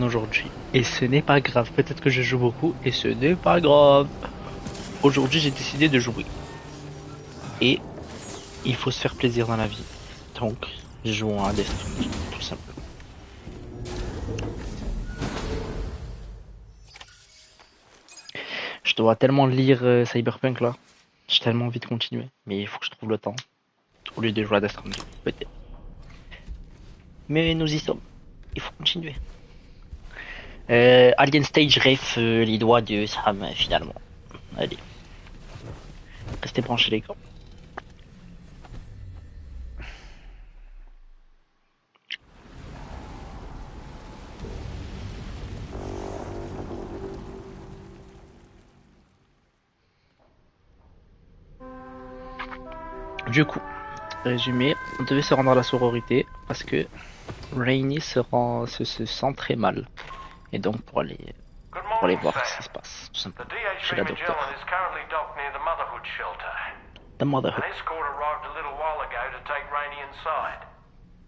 aujourd'hui. Et ce n'est pas grave. Peut-être que je joue beaucoup et ce n'est pas grave. Aujourd'hui, j'ai décidé de jouer. Et il faut se faire plaisir dans la vie. Donc, jouons à Death Stranding, tout simplement. Je dois tellement lire Cyberpunk là. J'ai tellement envie de continuer. Mais il faut que je trouve le temps. Au lieu de jouer à Death Stranding, peut-être. Mais nous y sommes. Il faut continuer. Alien Stage Ref, les doigts de Sam, finalement. Allez, restez branchés les gars. Du coup, résumé, on devait se rendre à la sororité parce que Rainy se sent très mal. Et donc Good pour aller morning, voir ce qui se Sam. passe, tout The simplement, chez DHV la Magellan docteure. is currently docked near the Motherhood shelter. The An Motherhood. escort arrived a little while ago to take Rainey inside.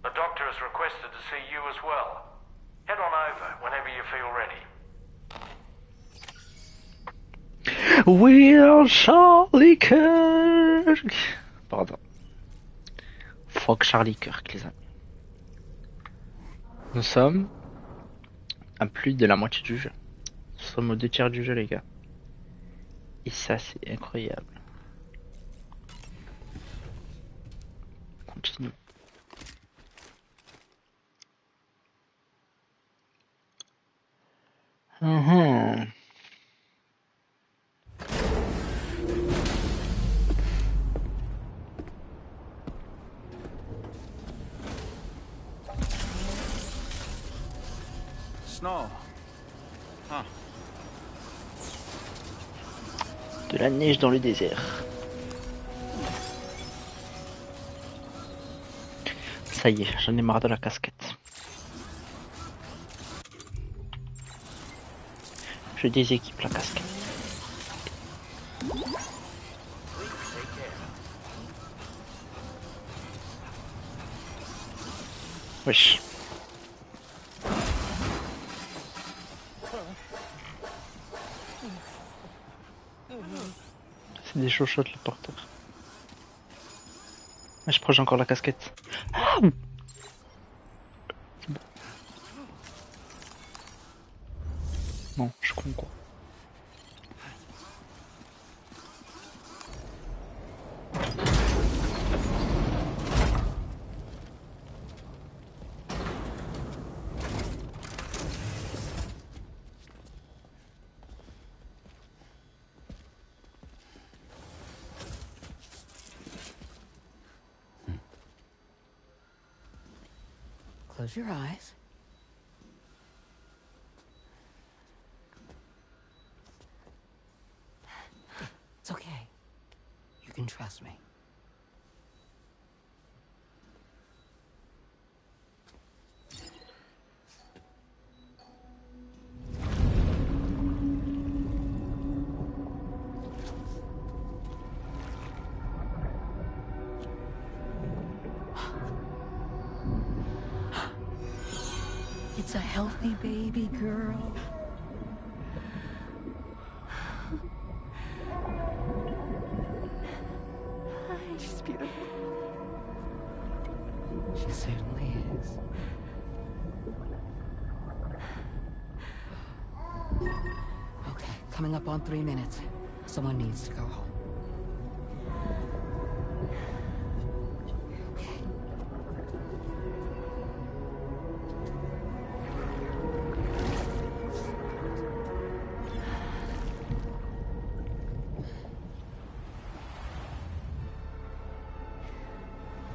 The doctor has requested to see you as well. Head on over whenever you feel ready. Will Charlie Kirk. Pardon. Fuck Charlie Kirk, les amis. Nous sommes à plus de la moitié du jeu. Nous sommes aux 2 tiers du jeu, les gars. Et ça, c'est incroyable. Continue. Mhm. Snow. Huh. De la neige dans le désert. Ça y est, j'en ai marre de la casquette. Je déséquipe la casquette. Wesh. C'est des chochottes le porteur. Mais je proche encore la casquette. Ah, c'est bon. Non, je suis con quoi. Close your eyes. It's okay. You can trust me. It's a healthy baby girl. She's beautiful. She certainly is. Okay, coming up on 3 minutes. Someone needs to go home. Okay.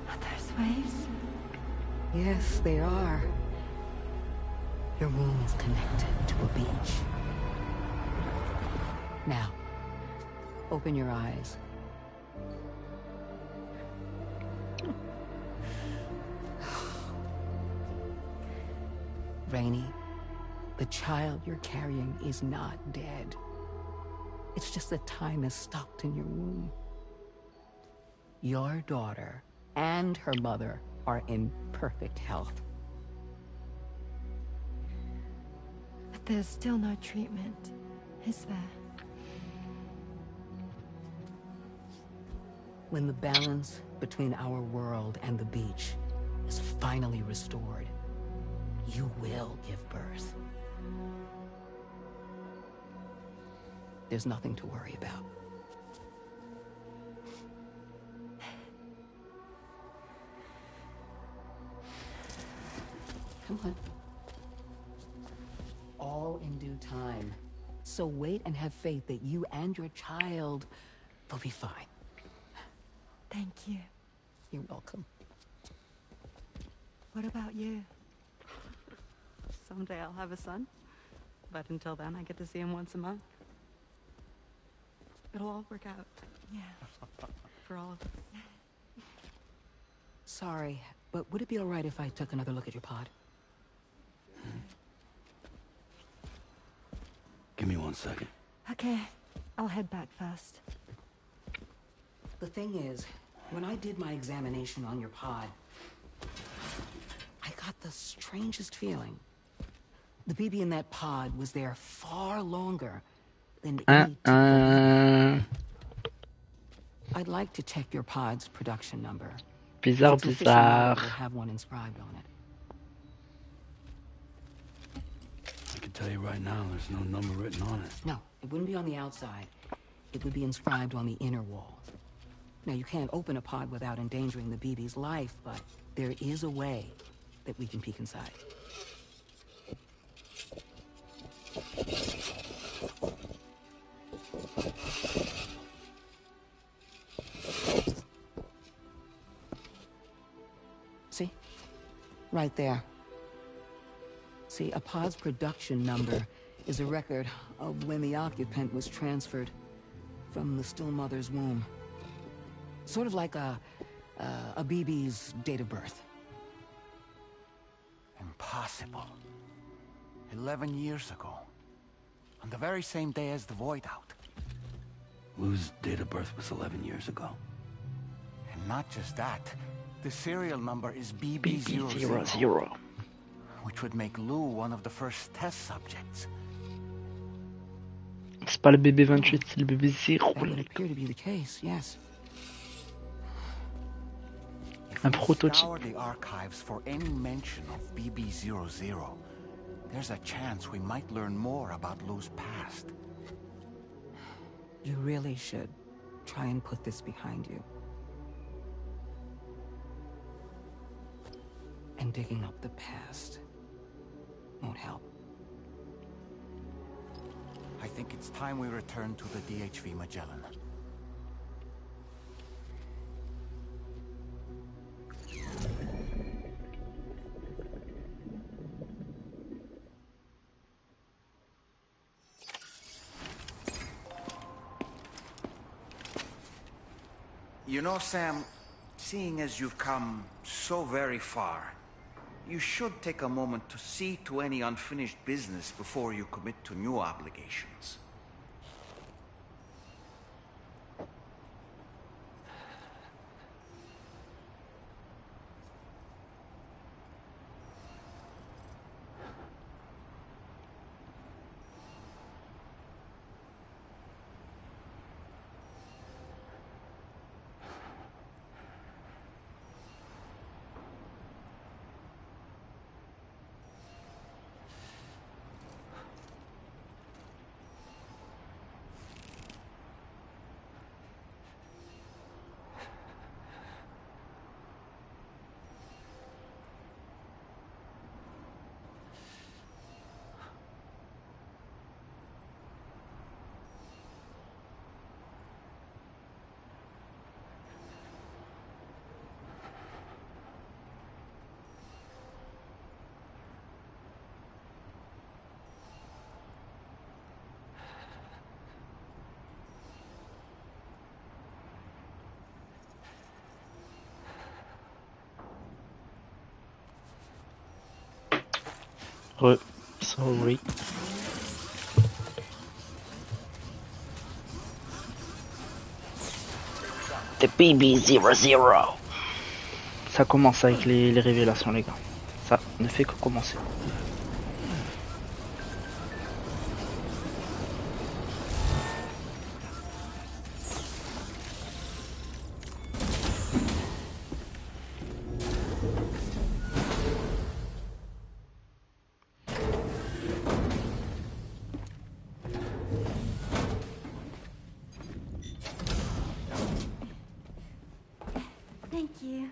Are those waves? Yes, they are. Your womb is connected to a beach. Now, open your eyes. Rainey, the child you're carrying is not dead. It's just that time is stopped in your womb. Your daughter and her mother are in perfect health. there's still no treatment, is there? When the balance between our world and the beach is finally restored, you will give birth. There's nothing to worry about. Come on. All in due time. So wait and have faith that you and your child will be fine. Thank you. You're welcome. What about you? Someday I'll have a son. But until then, I get to see him once a month. It'll all work out. Yeah. For all of us. Sorry, but would it be all right if I took another look at your pod? Give me 1 second. Okay, I'll head back first. The thing is, when I did my examination on your pod, I got the strangest feeling. The BB in that pod was there far longer than any I'd like to check your pod's production number. Bizarre, If it's official model, bizarre. we'll have one inscribed on it. I can tell you right now, there's no number written on it. No, it wouldn't be on the outside. It would be inscribed on the inner wall. Now, you can't open a pod without endangering the BB's life, but there is a way that we can peek inside. See? Right there. See, a pod's production number is a record of when the occupant was transferred from the still mother's womb. Sort of like a BB's date of birth. Impossible. 11 years ago. On the very same day as the Void Out. Lou's date of birth was 11 years ago. And not just that, the serial number is BB00. BB00, which would make Lou one of the first test subjects. C'est pas le bébé 28, c'est le bébé 0. That would appear to be the case, yes. If Un we prototype. scour the archives for any mention of BB00, there's a chance we might learn more about Lou's past. You really should try and put this behind you. And digging up the past won't help. I think it's time we return to the DHV Magellan. You know, Sam, seeing as you've come so very far, you should take a moment to see to any unfinished business before you commit to new obligations. Sorry. The BB00. Ça commence avec les révélations, les gars. Ça ne fait que commencer. you.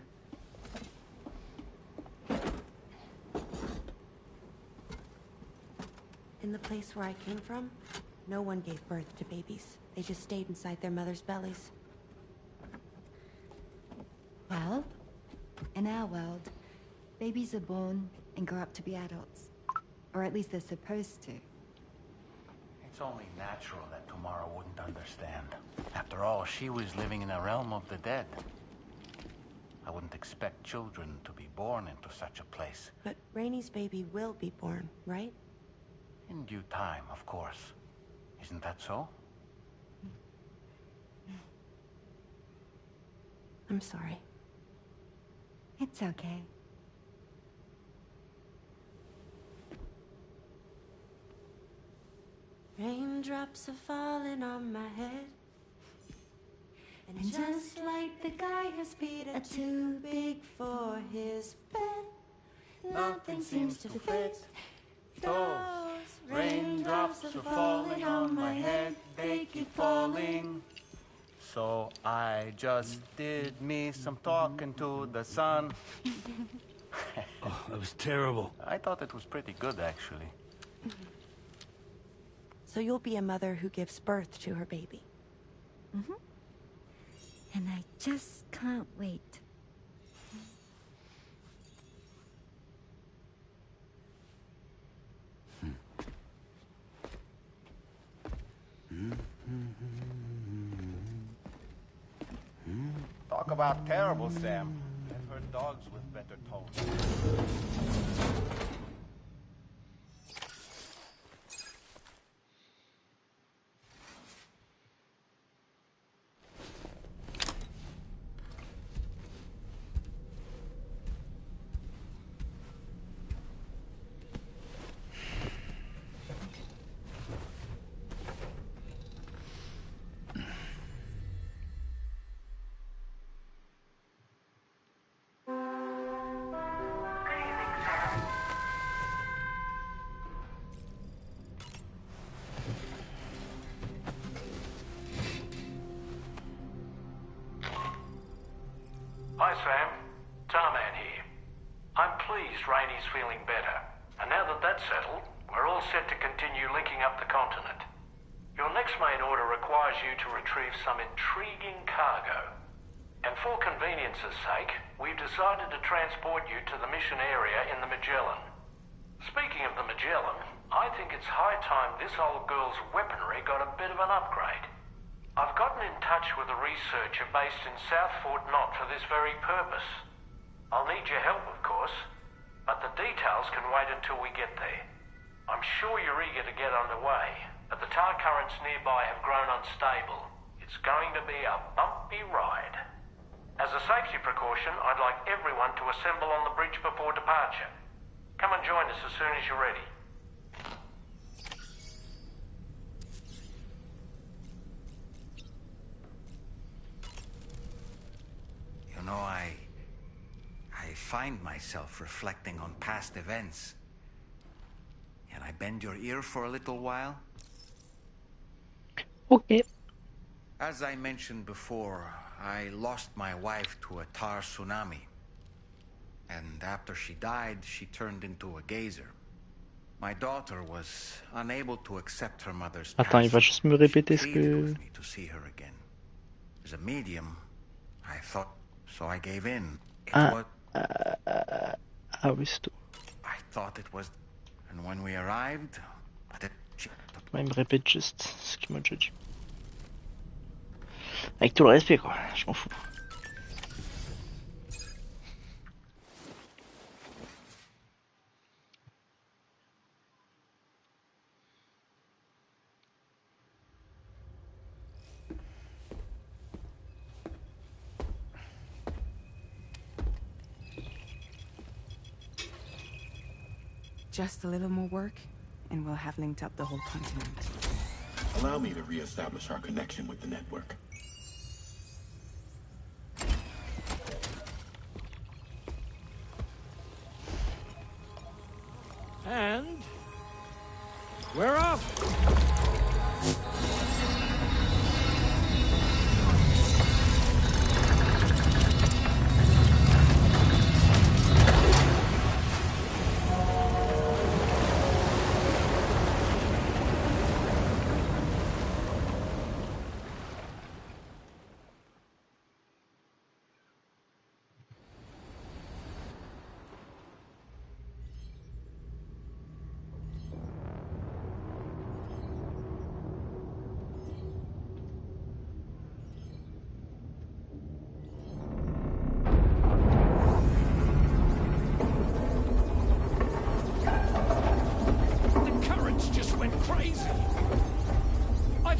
In the place where I came from, no one gave birth to babies. They just stayed inside their mothers' bellies. Well, in our world, babies are born and grow up to be adults. Or at least they're supposed to. It's only natural that Tamara wouldn't understand. After all, she was living in a realm of the dead. I wouldn't expect children to be born into such a place. But Rainey's baby will be born, right? In due time, of course. Isn't that so? I'm sorry. It's okay. Raindrops are falling on my head. And just like the guy whose feet are too big for his bed, nothing seems to fit. Those raindrops are falling on my head, they keep falling. So I just did me some talking to the sun. Oh, that was terrible. I thought it was pretty good, actually. So you'll be a mother who gives birth to her baby. Mm-hmm. And I just can't wait. Talk about terrible, Sam. I've heard dogs with better tones. Hi, Sam. Tarman here. I'm pleased Rainey's feeling better. And now that that's settled, we're all set to continue linking up the continent. Your next main order requires you to retrieve some intriguing cargo. And for convenience's sake, we've decided to transport you to the mission area in the Magellan. Speaking of the Magellan, I think it's high time this old girl's weaponry got a bit of an upgrade. I've gotten in touch with a researcher based in South Fort Knott for this very purpose. I'll need your help, of course, but the details can wait until we get there. I'm sure you're eager to get underway, but the tar currents nearby have grown unstable. It's going to be a bumpy ride. As a safety precaution, I'd like everyone to assemble on the bridge before departure. Come and join us as soon as you're ready. You know, I find myself reflecting on past events. Can I bend your ear for a little while? Okay. As I mentioned before, I lost my wife to a tar tsunami. And after she died, she turned into a gazer. My daughter was unable to accept her mother's Attends, il va juste me répéter ce She pleaded que... with me to see her again. As a medium, I thought, so I gave in. It was, Ah oui, c'est tout. I thought it was, and when we arrived, but she Ouais, il me répète juste ce qu'il m'a déjà dit. Avec tout le respect, quoi. Je m'en fous. Just a little more work, and we'll have linked up the whole continent. Allow me to reestablish our connection with the network. And we're off!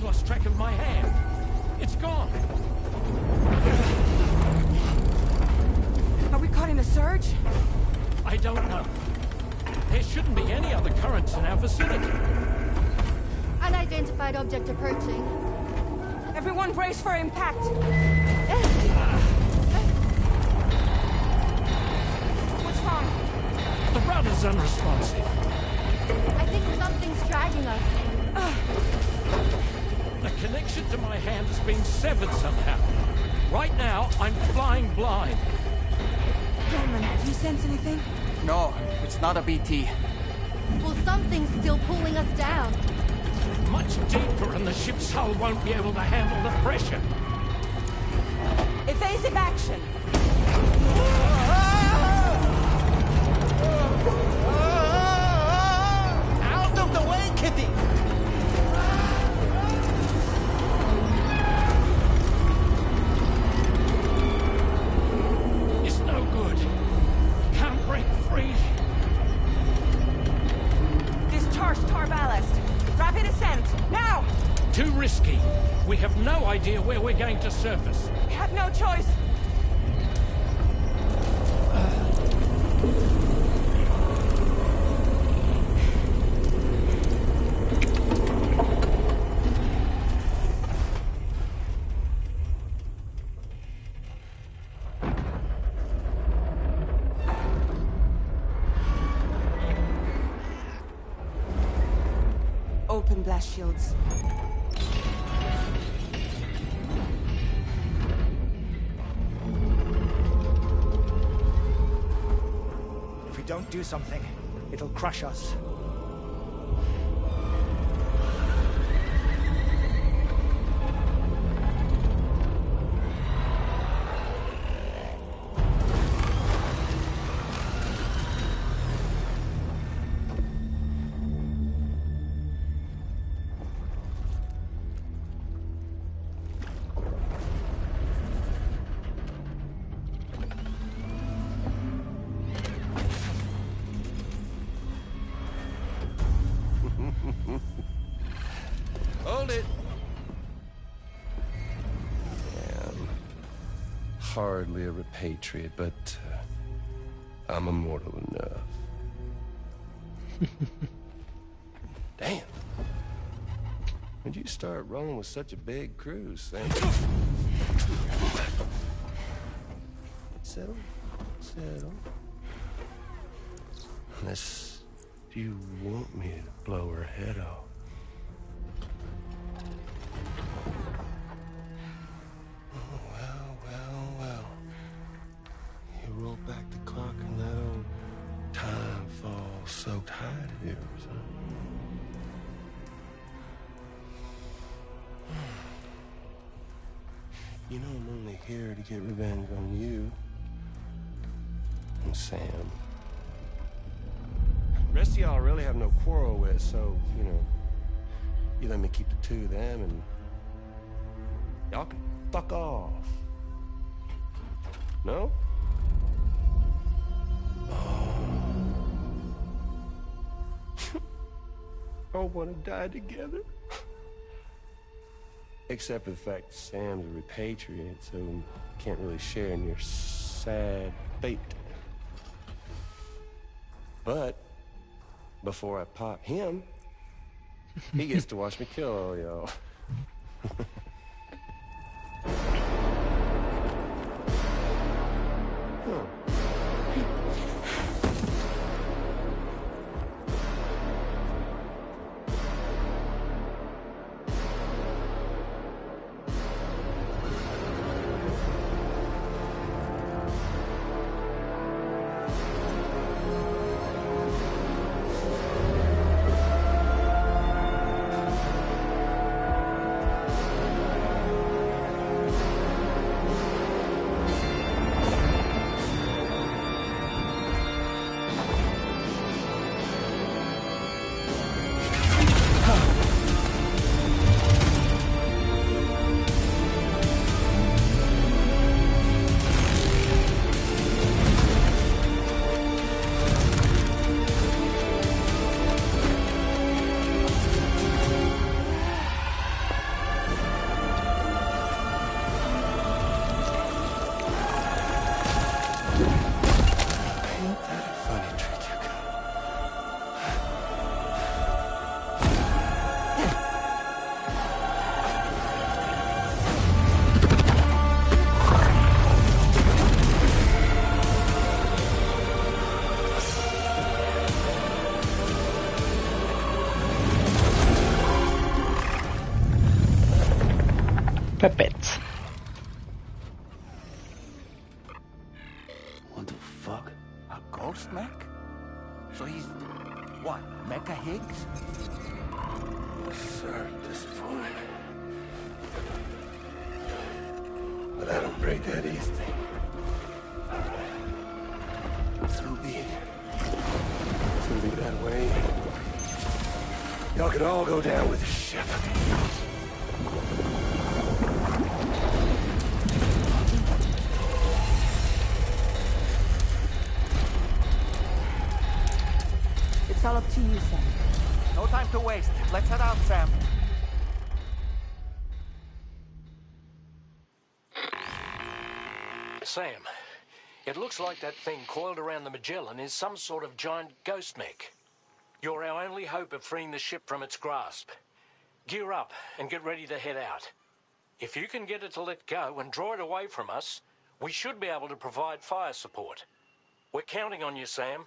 I've lost track of my hand. It's gone. Are we caught in a surge? I don't know. There shouldn't be any other currents in our vicinity. Unidentified object approaching. Everyone brace for impact. What's wrong? The rudder's unresponsive. I think something's dragging us. The connection to my hand has been severed somehow. Right now, I'm flying blind. Gentlemen, do you sense anything? No, it's not a BT. Well, something's still pulling us down. Much deeper and the ship's hull won't be able to handle the pressure. Evasive action! Out of the way, Kitty! It's no good. Can't break free. Discharge tar ballast. Rapid ascent, now! Too risky. We have no idea where we're going to surface. We have no choice. Open blast shields. If we don't do something, it'll crush us. Hold it. I'm hardly a repatriate, but I'm immortal enough. Damn. When'd you start rolling with such a big crew, Sam? Settle. Settle. Unless you want me to blow her head off. Roll back the clock and let old time fall so tight of yours, huh? You know I'm only here to get revenge on you. And Sam. The rest of y'all I really have no quarrel with, so, you know, you let me keep the two of them and y'all can fuck off. No? All want to die together. Except for the fact that Sam's a repatriate, so can't really share in your sad fate. But before I pop him, he gets to watch me kill all y'all. Pépette. What the fuck? A ghost mech? So he's... what, Mecha Higgs? Sir, disappointed. But I don't break that easy. So be it. It's gonna be that way. Y'all could all go down with the ship. It's all up to you, Sam. No time to waste. Let's head out, Sam. Sam, it looks like that thing coiled around the Magellan is some sort of giant ghost mech. You're our only hope of freeing the ship from its grasp. Gear up and get ready to head out. If you can get it to let go and draw it away from us, we should be able to provide fire support. We're counting on you, Sam.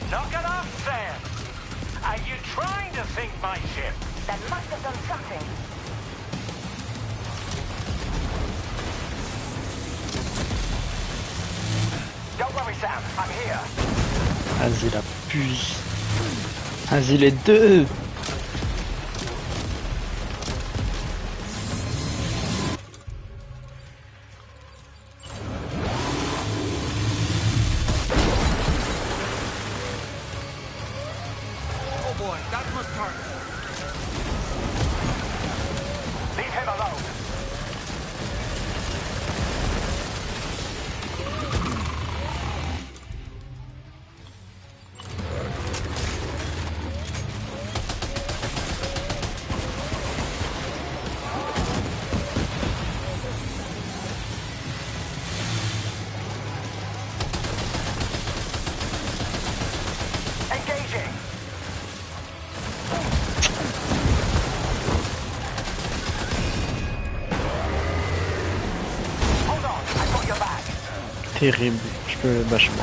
Knock it off, Sam! Are you trying to sink my ship? That must have done something. Don't worry, Sam. I'm here. Vas-y la puce. Vas-y les deux. Terrible, je peux vachement.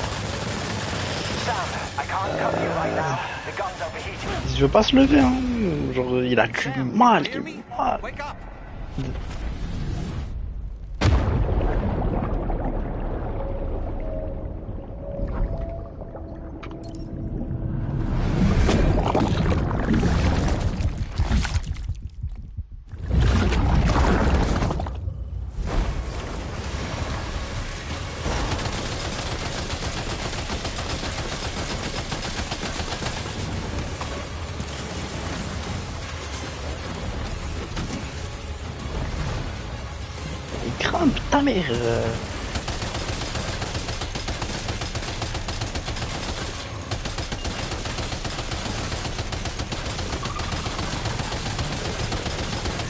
Il veut pas se lever, hein. Genre il a du mal, Grimpe ta mère.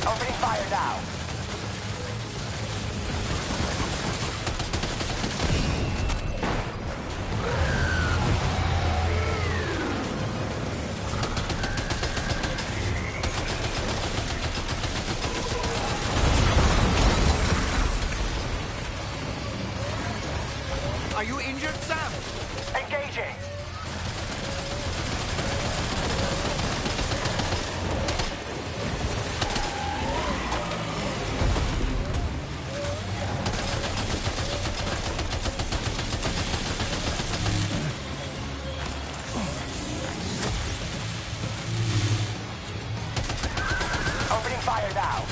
Opening fire now. Are you injured, Sam? Engaging. Opening fire now.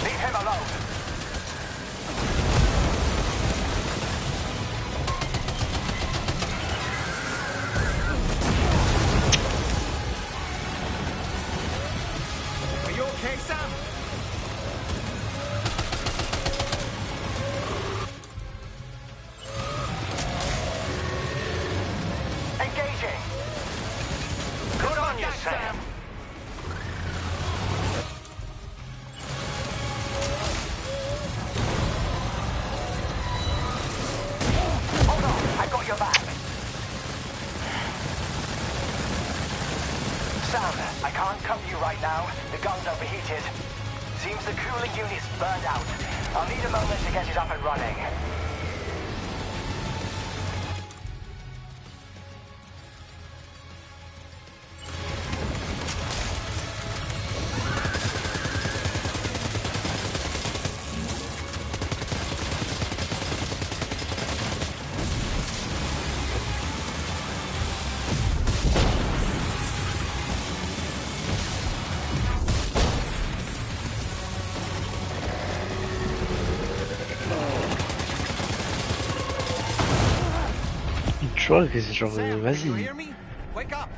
Leave him alone. Are you okay, Sam? Engaging. Good on you, Sam. Hold on, I got your back. Sam, I can't come to you right now. The gun's overheated. Seems the cooling unit's burned out. I'll need a moment to get it up and running. Tu vois, que c'est genre, Sam, can you vas-y. hear me? Wake up.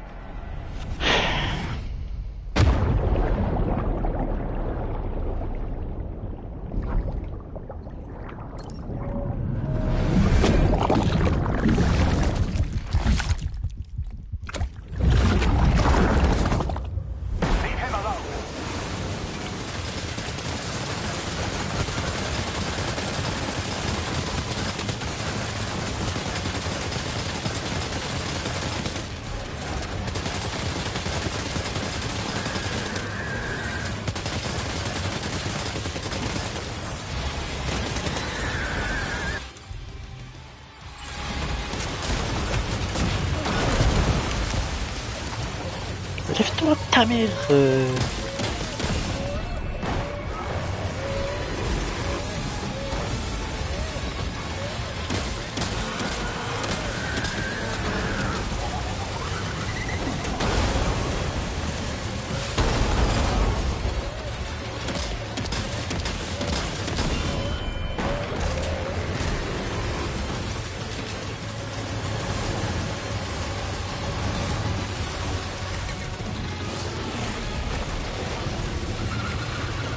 Leave him alone. Lève-toi ta mère.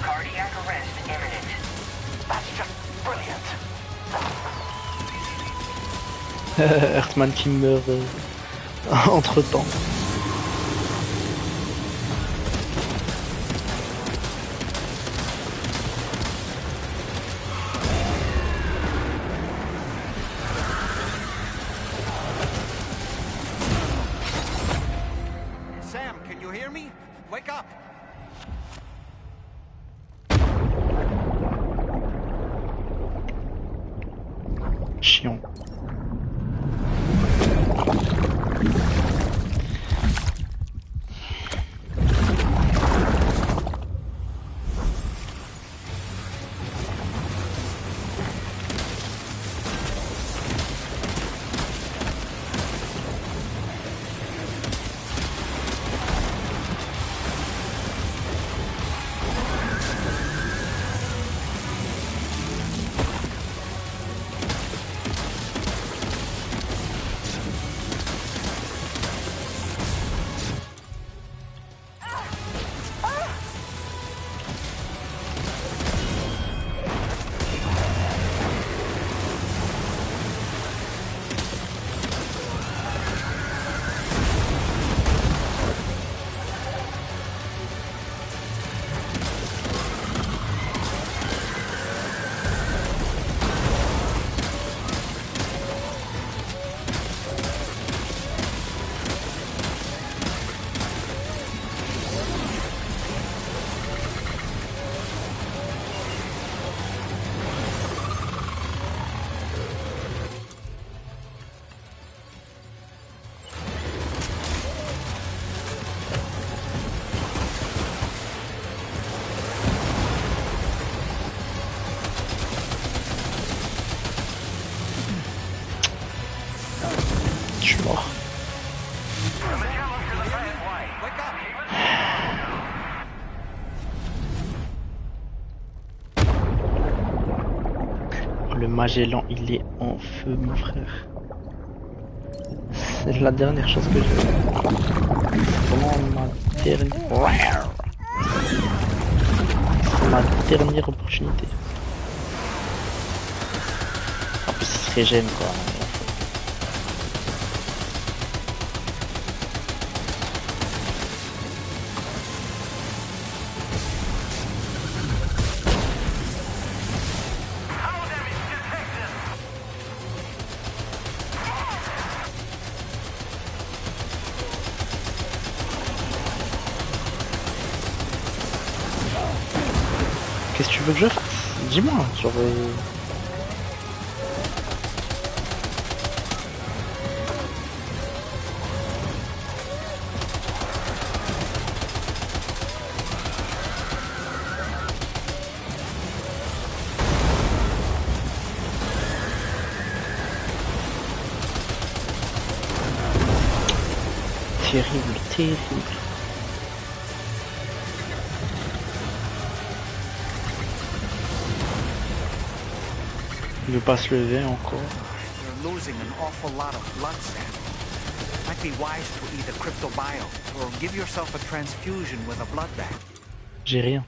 Cardiac arrest imminent. That's just brilliant. Earthman qui meurt entre temps. Sam, can you hear me? Wake up. Chiant. Je suis mort. Le Magellan, il est en feu, mon frère. C'est la dernière chose que j'ai. C'est vraiment ma dernière opportunité. En plus, il se régène, quoi. Qu'est-ce que tu veux que je fasse? Dis-moi, genre... Terrible, terrible. Il veut pas se lever encore. You're losing an awful lot of blood, Sam. Might be wise to either cryptobio or give yourself a transfusion with a blood bag. J'ai rien.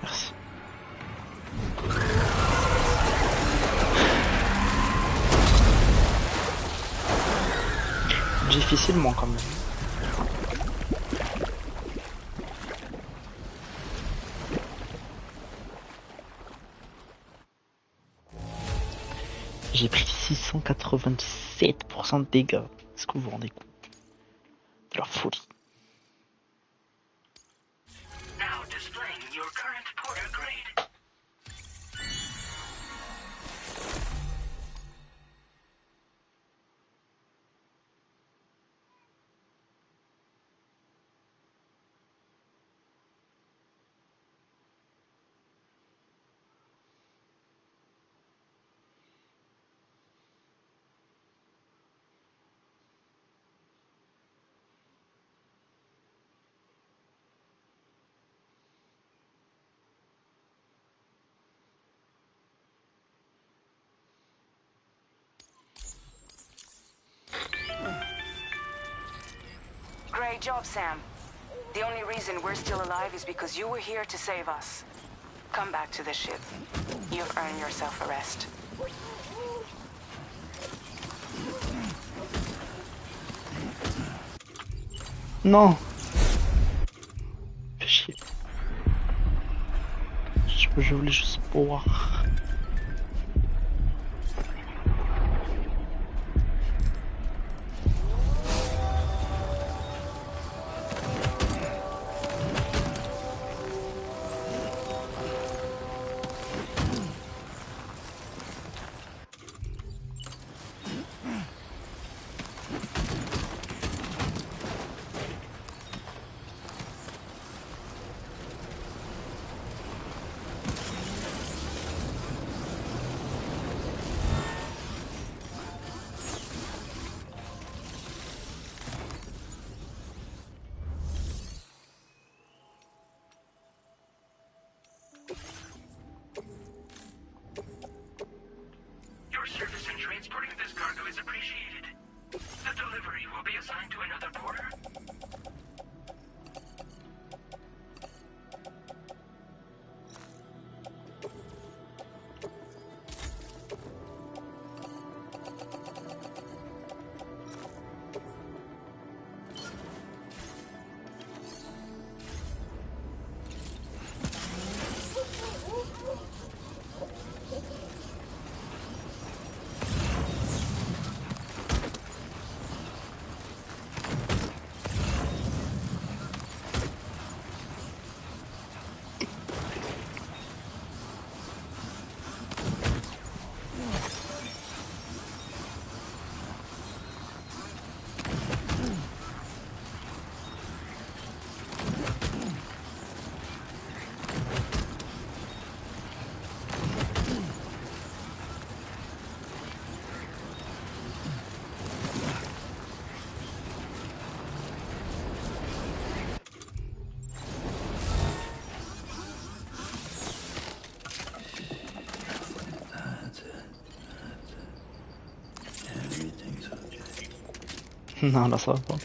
Merci. Difficilement quand même. J'ai pris 697% de dégâts. Est-ce que vous vous rendez compte? De la folie. Great job, Sam. The only reason we're still alive is because you were here to save us. Come back to the ship. You've earned yourself a rest. Non. Fais chier. Je voulais juste boire. be assigned to another quarter? Non, là ça va pas.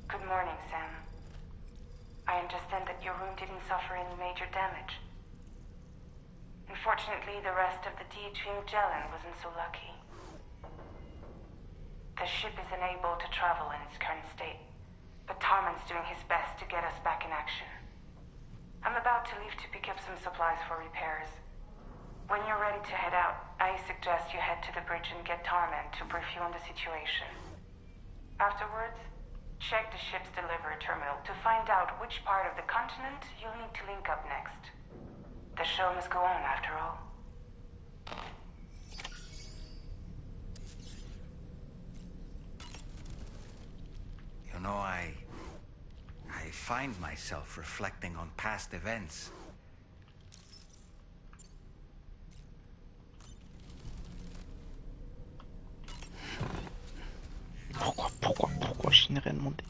Good morning, Sam. I understand that your room didn't suffer any major damage. Unfortunately, the rest of the DH Magellan wasn't so lucky. The ship is unable to travel in its current state, but Tarman's doing his best to get us back in action. I'm about to leave to pick up some supplies for repairs. When you're ready to head out, I suggest you head to the bridge and get Tarman to brief you on the situation. Afterwards, check the ship's delivery terminal to find out which part of the continent you'll need to link up next. The show must go on, after all. You know, I find myself reflecting on past events. Pourquoi je n'ai rien demandé?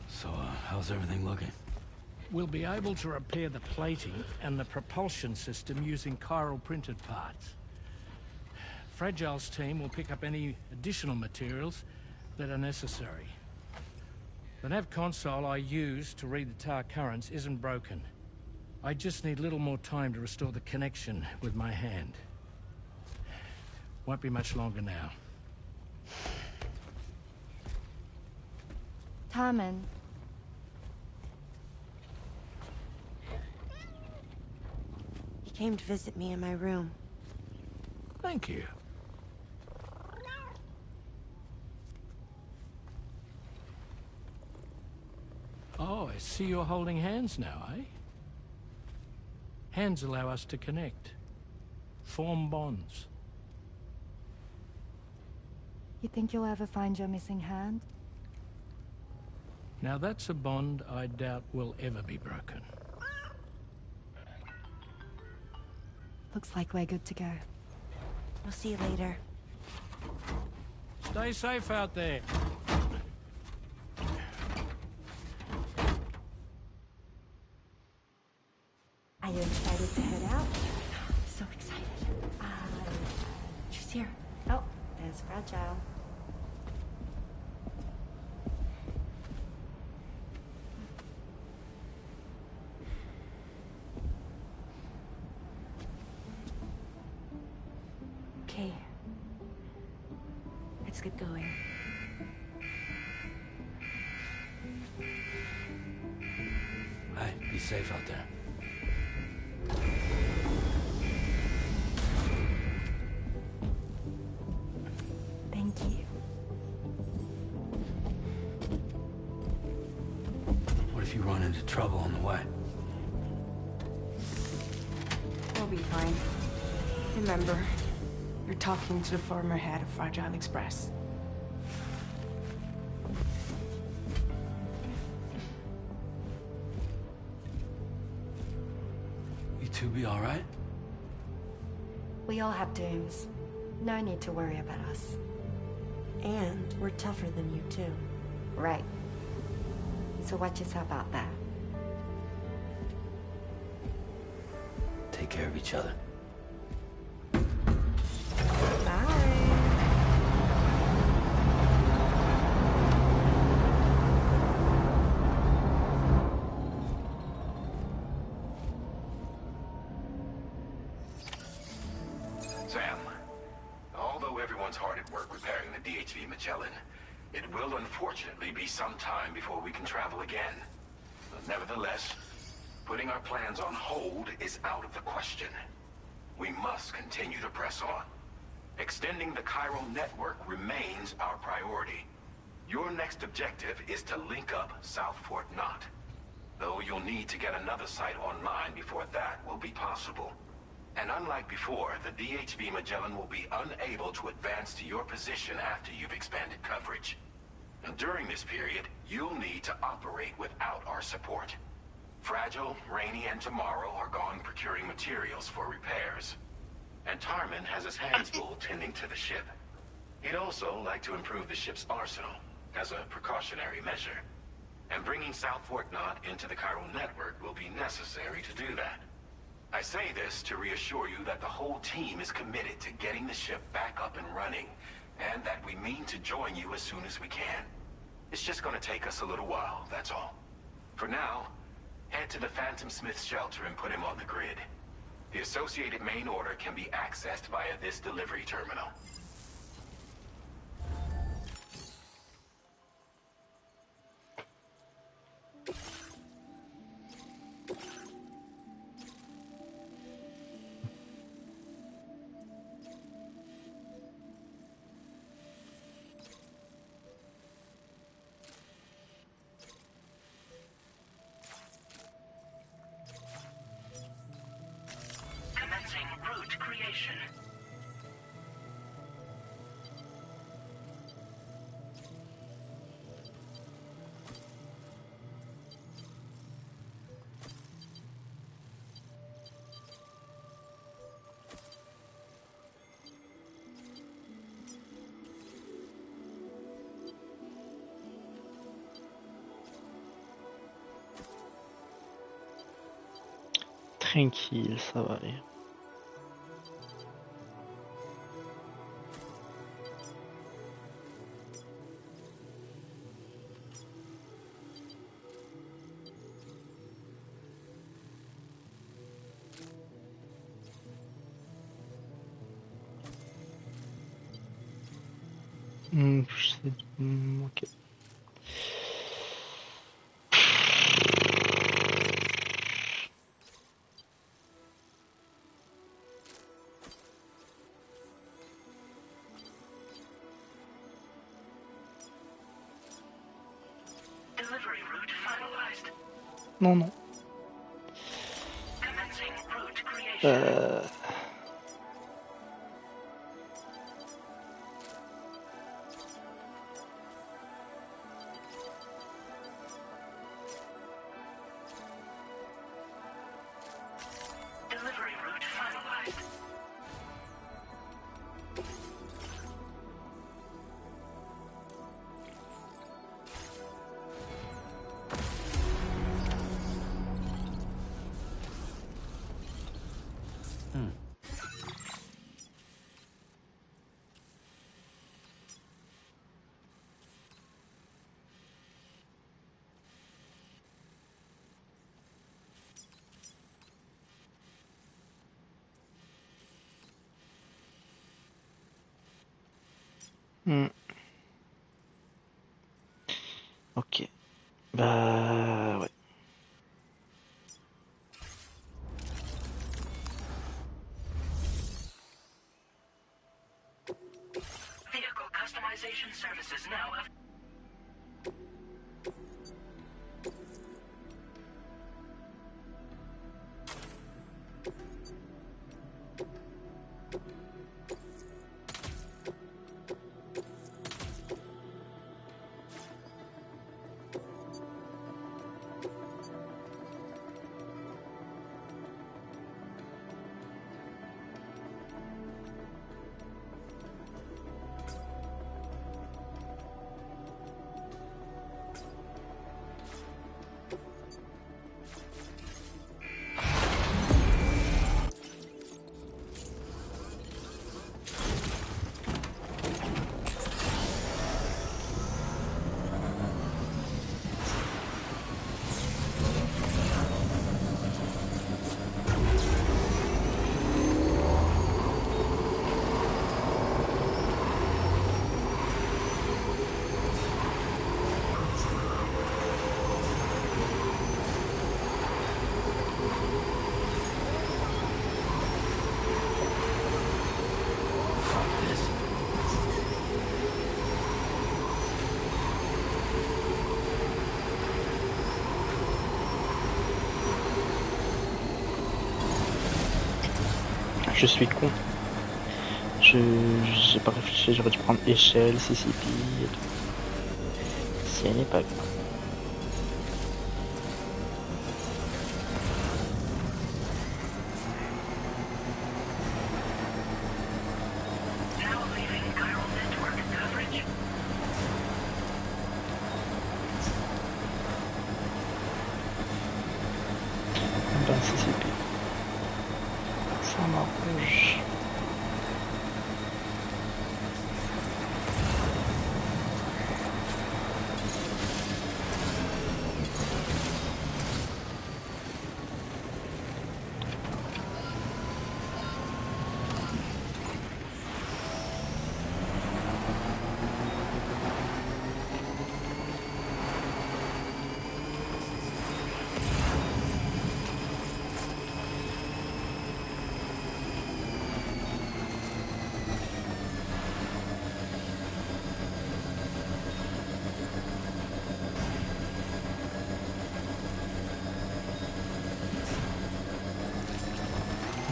So, how's everything looking? We'll be able to repair the plating and the propulsion system using chiral printed parts. Fragile's team will pick up any additional materials that are necessary. The nav console I use to read the tower currents isn't broken. I just need a little more time to restore the connection with my hand. Won't be much longer now. Tarman. He came to visit me in my room. Thank you. Oh, I see you're holding hands now, eh? Hands allow us to connect. Form bonds. You think you'll ever find your missing hand? Now that's a bond I doubt will ever be broken. Looks like we're good to go. We'll see you later. Stay safe out there. Are you excited to head out? So excited. She's here. Oh, there's Fragile. Okay. Let's get going. Hey, be safe out there. Thank you. What if you run into trouble on the way? We'll be fine. Remember, you're talking to the former head of Fragile Express. You two be all right? We all have dooms. No need to worry about us. And we're tougher than you, too. Right. So watch yourself out there. Take care of each other. Sam, although everyone's hard at work repairing the DHV Magellan, it will unfortunately be some time before we can travel again. But nevertheless, putting our plans on hold is out of the question. We must continue to press on. Extending the chiral network remains our priority. Your next objective is to link up South Fort Knot. Though you'll need to get another site online before that will be possible. And unlike before, the DHV Magellan will be unable to advance to your position after you've expanded coverage. And during this period, you'll need to operate without our support. Fragile, Rainy, and Tomorrow are gone procuring materials for repairs. And Tarman has his hands full tending to the ship. He'd also like to improve the ship's arsenal, as a precautionary measure. And bringing South Fort Knot into the chiral network will be necessary to do that. I say this to reassure you that the whole team is committed to getting the ship back up and running, and that we mean to join you as soon as we can. It's just gonna take us a little while, that's all. For now, head to the Phantom Smith's shelter and put him on the grid. The associated main order can be accessed via this delivery terminal. Commencing route creation. Tranquille, ça va aller. Ok. Delivery route finalized. Non, non. Commencing route creation. Delivery route finalized. Ok. Bah ouais. Vehicle customization services now available. Je suis con. J'ai pas réfléchi, j'aurais dû prendre échelle, CCP et tout. Ce n'est pas grave. Ben CCP. Ça m'arrange.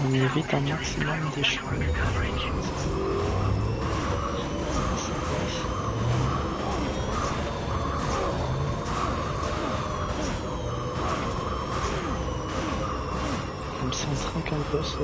On évite un maximum des choses. Comme ça, on trinque un peu ce...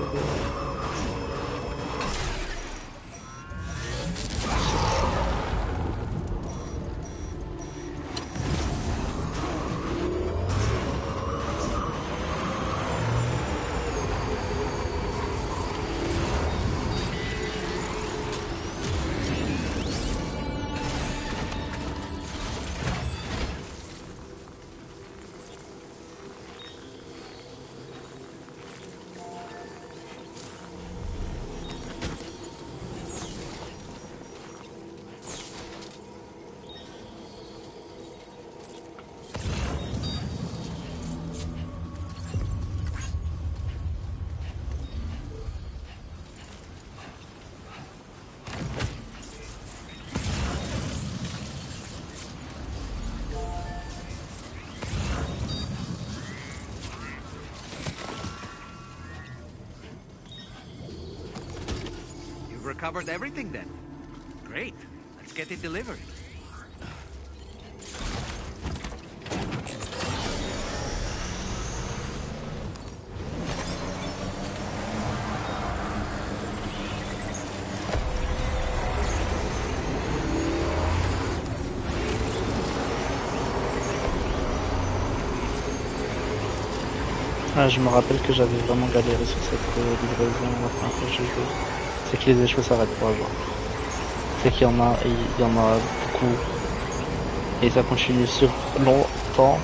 recovered everything then. Great. Let's get it delivered. Ah, je me rappelle que j'avais vraiment galéré sur cette livraison la première fois que j'ai joué. C'est que les échos s'arrêtent pas, genre. C'est qu'il y en a, et il y en a beaucoup. Et ça continue sur longtemps.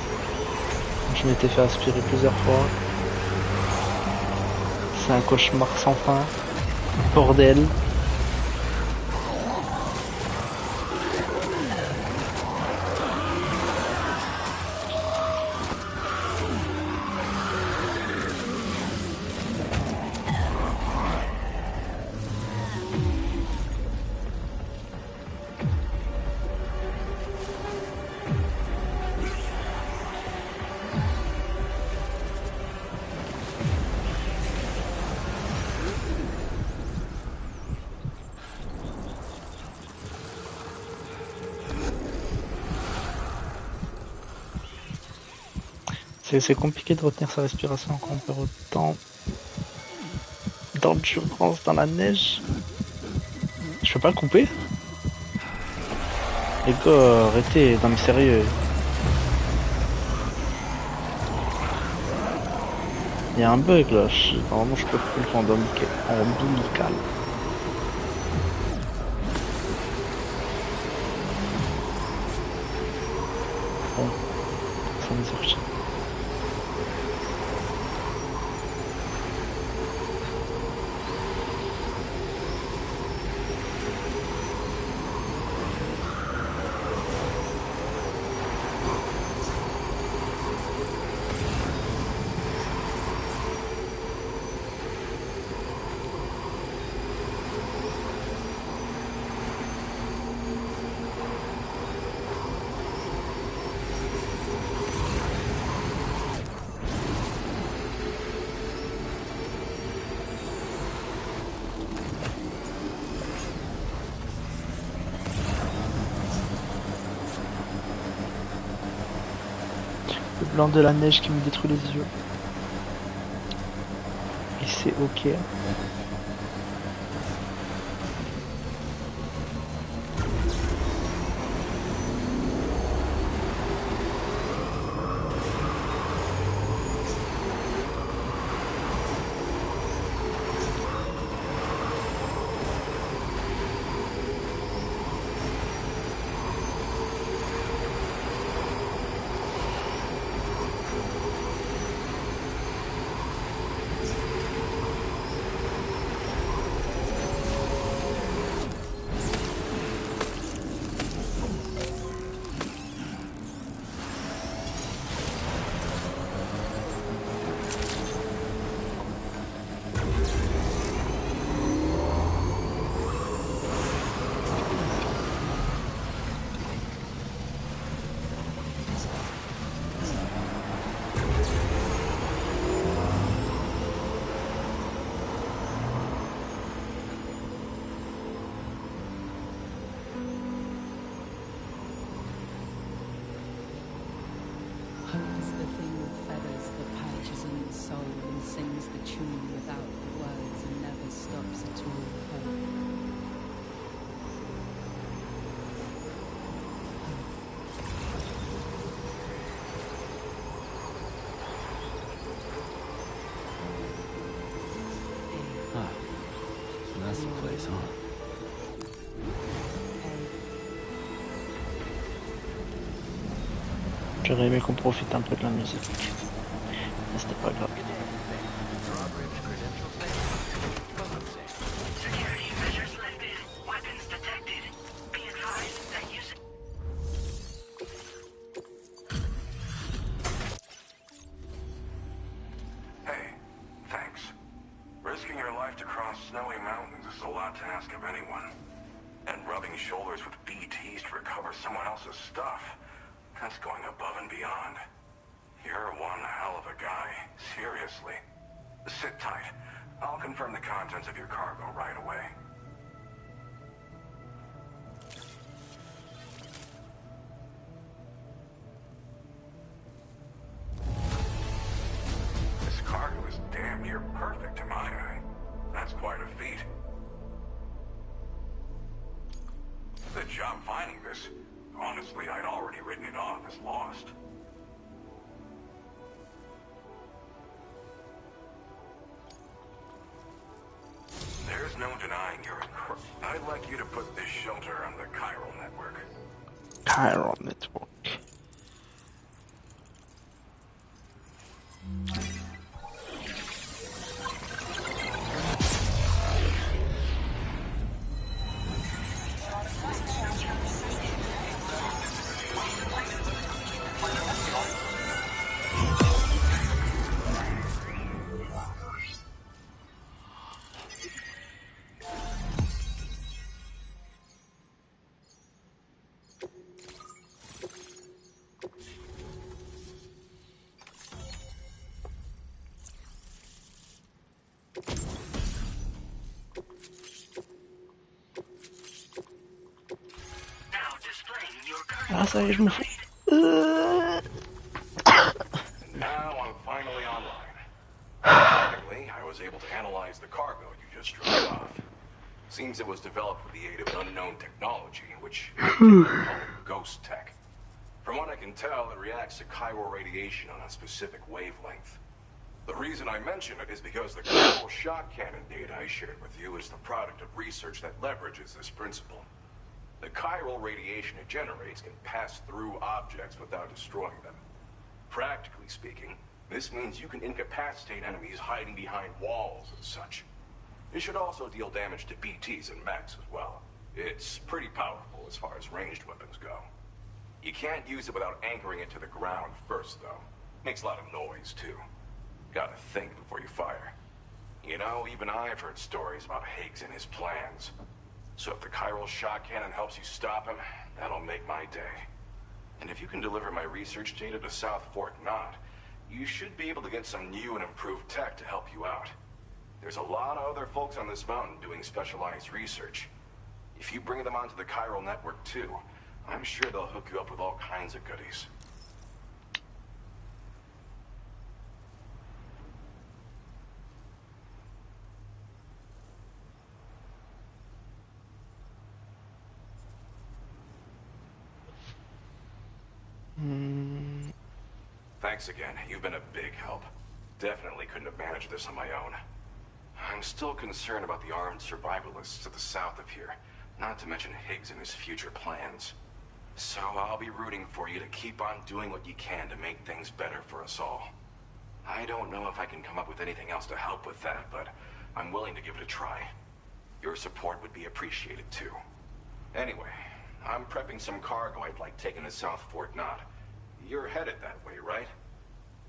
Je m'étais fait aspirer plusieurs fois. C'est un cauchemar sans fin. Bordel. C'est compliqué de retenir sa respiration quand on perd autant d'endurance dans la neige. Je peux pas le couper? Les gars, arrêtez, non mais sérieux. Il y a un bug là, normalement je peux couper le cordon ombilical. Bon, ça m'est sorti. Le blanc de la neige qui me détruit les yeux. Et c'est ok. Hope is the thing with feathers that perches in the soul and sings the tune without the words and never stops at all. Ah, so that's the place, huh? J'aurais aimé qu'on profite un peu de la musique. Mais c'était pas grave. Hey, thanks. Risking your life to cross snowy mountains is a lot to ask of anyone. And rubbing shoulders with BTs to recover someone else's stuff. That's going above and beyond. You're one hell of a guy. Seriously. Sit tight. I'll confirm the contents of your cargo right away. a job finding this. Honestly, I'd already written it off as lost. There's no denying you're incredible. I'd like you to put this shelter on the chiral network. Chiral network. Ah, ça y est, je me fous. Now I'm finally online. Technically, I was able to analyze the cargo you just dropped off. Seems it was developed with the aid of unknown technology, which is called ghost tech. From what I can tell, it reacts to chiral radiation on a specific wavelength. The reason I mention it is because the chiral shock cannon data I shared with you is the product of research that leverages this principle. The chiral radiation it generates can pass through objects without destroying them. Practically speaking, this means you can incapacitate enemies hiding behind walls and such. It should also deal damage to BTs and mechs as well. It's pretty powerful as far as ranged weapons go. You can't use it without anchoring it to the ground first, though. Makes a lot of noise, too. Gotta think before you fire. You know, even I've heard stories about Higgs and his plans. So if the chiral shock cannon helps you stop him, that'll make my day. And if you can deliver my research data to South Fort Knott, you should be able to get some new and improved tech to help you out. There's a lot of other folks on this mountain doing specialized research. If you bring them onto the chiral network too, I'm sure they'll hook you up with all kinds of goodies. Thanks again. You've been a big help. Definitely couldn't have managed this on my own. I'm still concerned about the armed survivalists to the south of here, not to mention Higgs and his future plans. So I'll be rooting for you to keep on doing what you can to make things better for us all. I don't know if I can come up with anything else to help with that, but I'm willing to give it a try. Your support would be appreciated too. Anyway, I'm prepping some cargo I'd like taken to South Fort Knott. You're headed that way, right?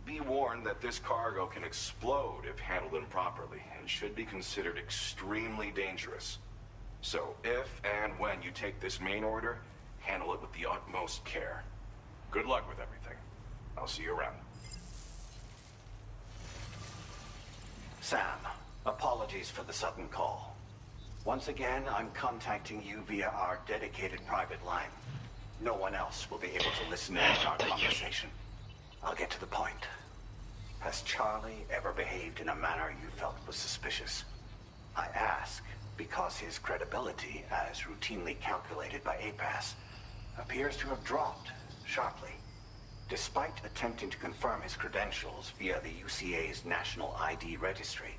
Be warned that this cargo can explode if handled improperly, and should be considered extremely dangerous. So if and when you take this main order, handle it with the utmost care. Good luck with everything. I'll see you around. Sam, apologies for the sudden call. Once again, I'm contacting you via our dedicated private line. No one else will be able to listen in on our conversation. I'll get to the point. Has Charlie ever behaved in a manner you felt was suspicious? I ask because his credibility, as routinely calculated by APAS, appears to have dropped sharply. Despite attempting to confirm his credentials via the UCA's National ID Registry,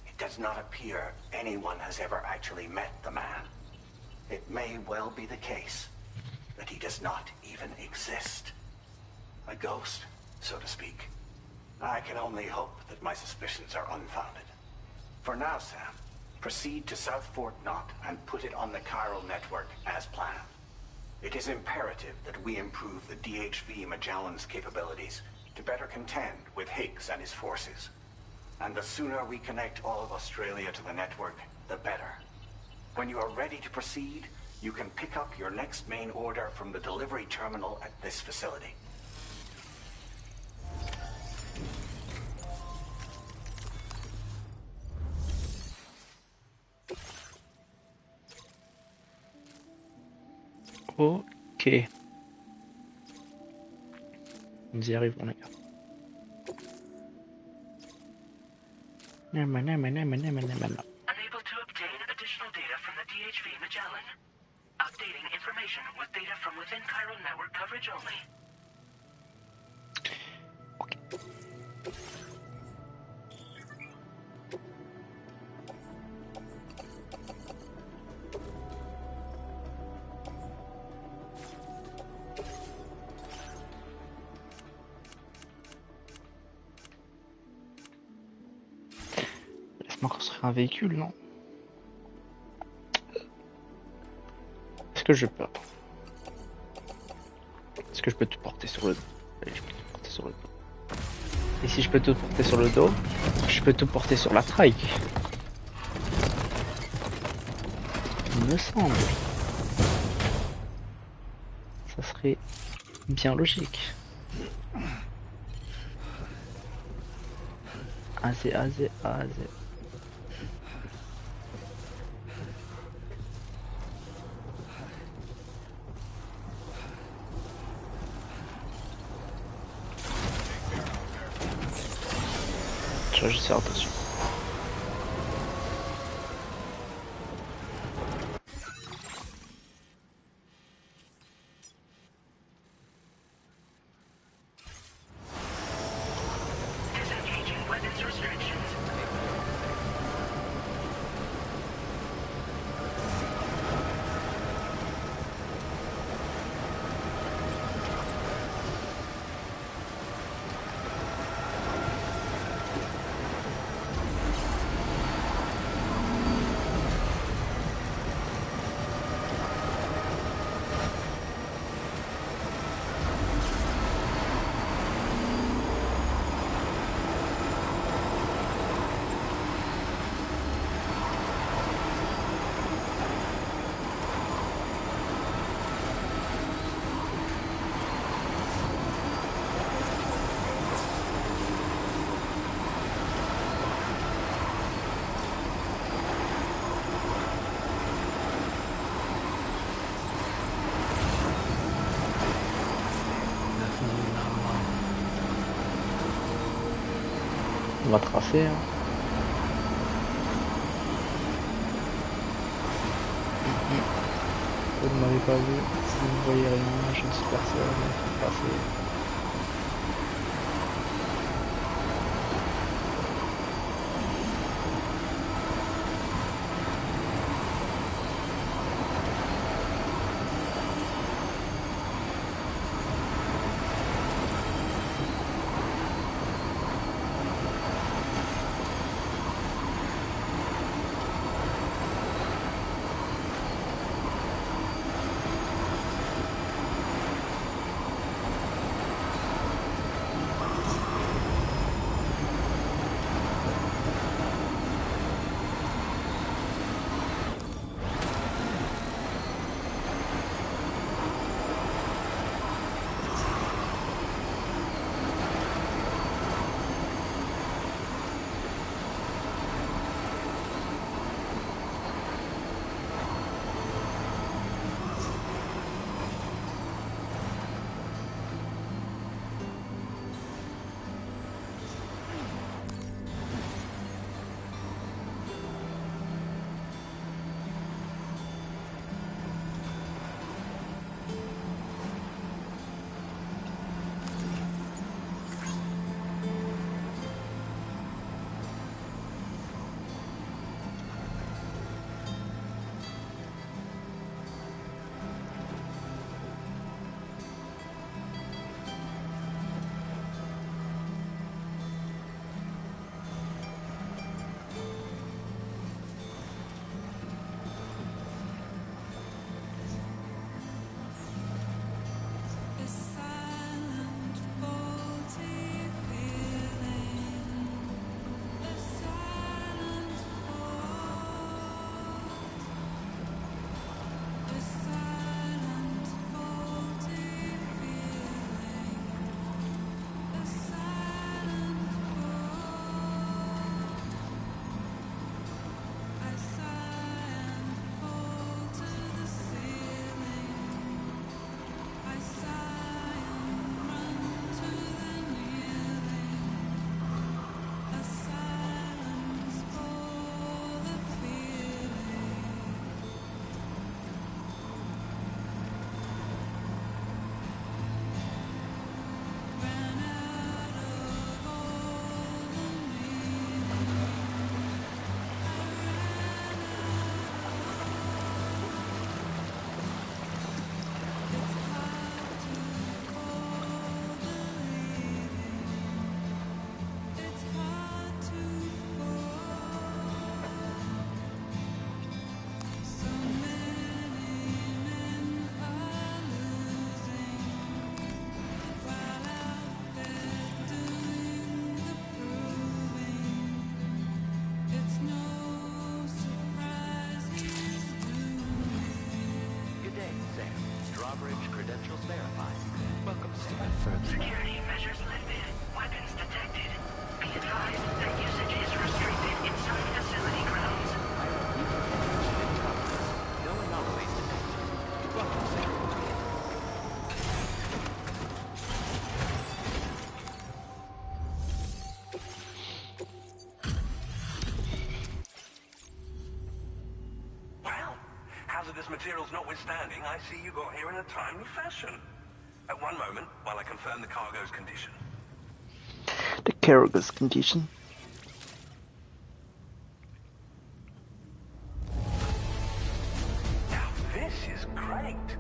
it does not appear anyone has ever actually met the man. It may well be the case that he does not even exist. A ghost, so to speak. I can only hope that my suspicions are unfounded. For now, Sam, proceed to South Fort Knott and put it on the chiral network as planned. It is imperative that we improve the DHV Magellan's capabilities to better contend with Higgs and his forces. And the sooner we connect all of Australia to the network, the better. When you are ready to proceed, you can pick up your next main order from the delivery terminal at this facility. Ok. Nous y arrivons, les gars. Unable to obtain additional data from the DHV Magellan. Updating information with data from within Cairo network coverage only. Laisse-moi construire un véhicule, non? Est-ce que je peux? Est-ce que je peux tout porter sur le dos? Allez, je peux tout porter sur le dos. Et si je peux tout porter sur le dos, je peux tout porter sur la trike. Il me semble. Ça serait bien logique. AZ, AZ, AZ. Je vais juste faire attention. Disengaging weapons restrictions. On va tracer. Hein. Vous ne m'avez pas vu. Si vous ne voyez rien, je ne suis personne. Il faut tracer. coverage, credentials verified. Welcome, Sam. Security measures lifted. Weapons detected. Be advised that usage is restricted inside facility grounds. No anomalies detected. Welcome, Sam. Hazardous materials notwithstanding, I see you got here in a timely fashion. At one moment, while I confirm the cargo's condition. The cargo's condition. Now this is great.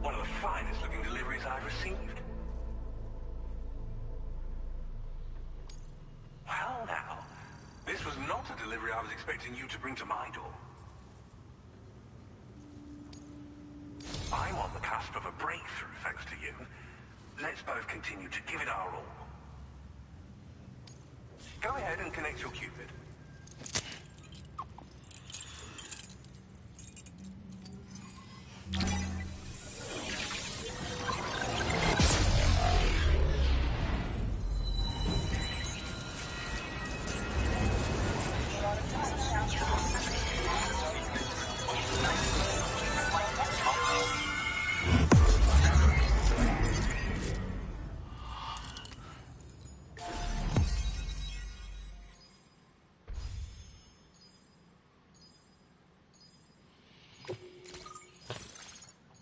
One of the finest looking deliveries I've received. Well now, this was not a delivery I was expecting you to bring to my door. I'm on the cusp of a breakthrough, thanks to you. Let's both continue to give it our all. Go ahead and connect your Cupid.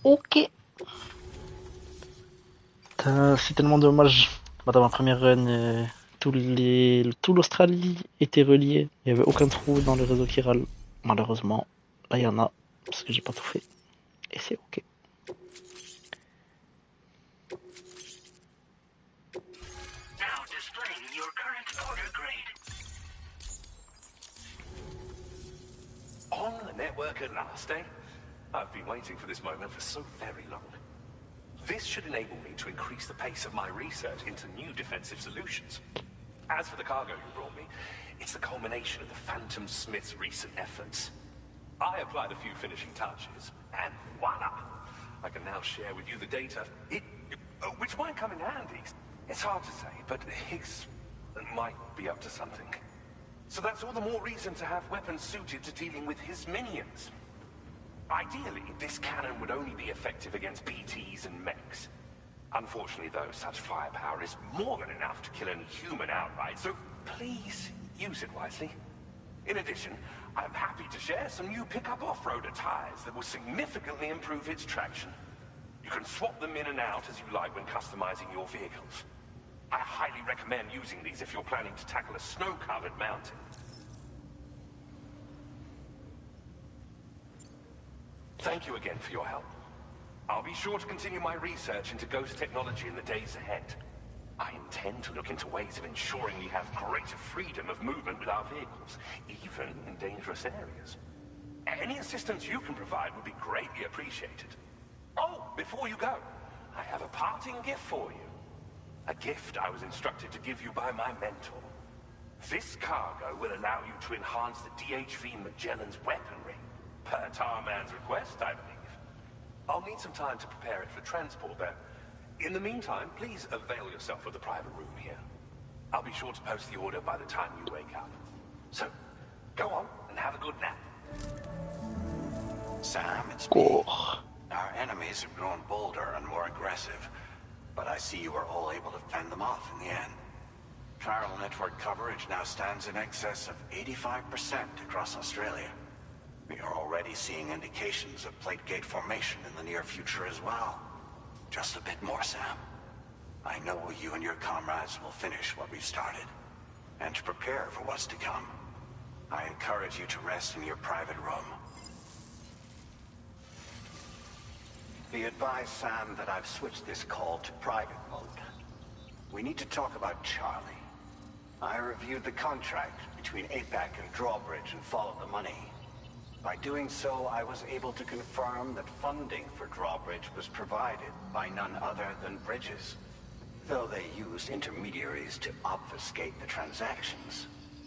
Ok. C'est tellement dommage. Dans ma première run, tout l'Australie était relié. Il n'y avait aucun trou dans le réseau qui râle. Malheureusement, là il y en a, parce que j'ai pas tout fait. Et c'est ok. Now displaying your current order grade. On the network at last, eh? I've been waiting for this moment for so very long. This should enable me to increase the pace of my research into new defensive solutions. As for the cargo you brought me, it's the culmination of the Phantom Smith's recent efforts. I applied a few finishing touches, and voila! I can now share with you the data, which might come in handy. It's hard to say, but Higgs might be up to something. So that's all the more reason to have weapons suited to dealing with his minions. Ideally, this cannon would only be effective against BTs and mechs. Unfortunately, though, such firepower is more than enough to kill any human outright, so please use it wisely. In addition, I'm happy to share some new pickup off-roader tires that will significantly improve its traction. You can swap them in and out as you like when customizing your vehicles. I highly recommend using these if you're planning to tackle a snow-covered mountain. Thank you again for your help. I'll be sure to continue my research into ghost technology in the days ahead. I intend to look into ways of ensuring we have greater freedom of movement with our vehicles, even in dangerous areas. Any assistance you can provide would be greatly appreciated. Oh, before you go, I have a parting gift for you. A gift I was instructed to give you by my mentor. This cargo will allow you to enhance the DHV Magellan's weaponry. Per Tarman's request, I believe. I'll need some time to prepare it for transport, though. In the meantime, please avail yourself of the private room here. I'll be sure to post the order by the time you wake up. So, go on and have a good nap. Sam, it's me. Our enemies have grown bolder and more aggressive, but I see you were all able to fend them off in the end. Chiral network coverage now stands in excess of 85% across Australia. We are already seeing indications of plate gate formation in the near future as well. Just a bit more, Sam. I know you and your comrades will finish what we've started, and to prepare for what's to come. I encourage you to rest in your private room. Be advised, Sam, that I've switched this call to private mode. We need to talk about Charlie. I reviewed the contract between APAC and Drawbridge and followed the money. By doing so, I was able to confirm that funding for Drawbridge was provided by none other than Bridges. Though they used intermediaries to obfuscate the transactions,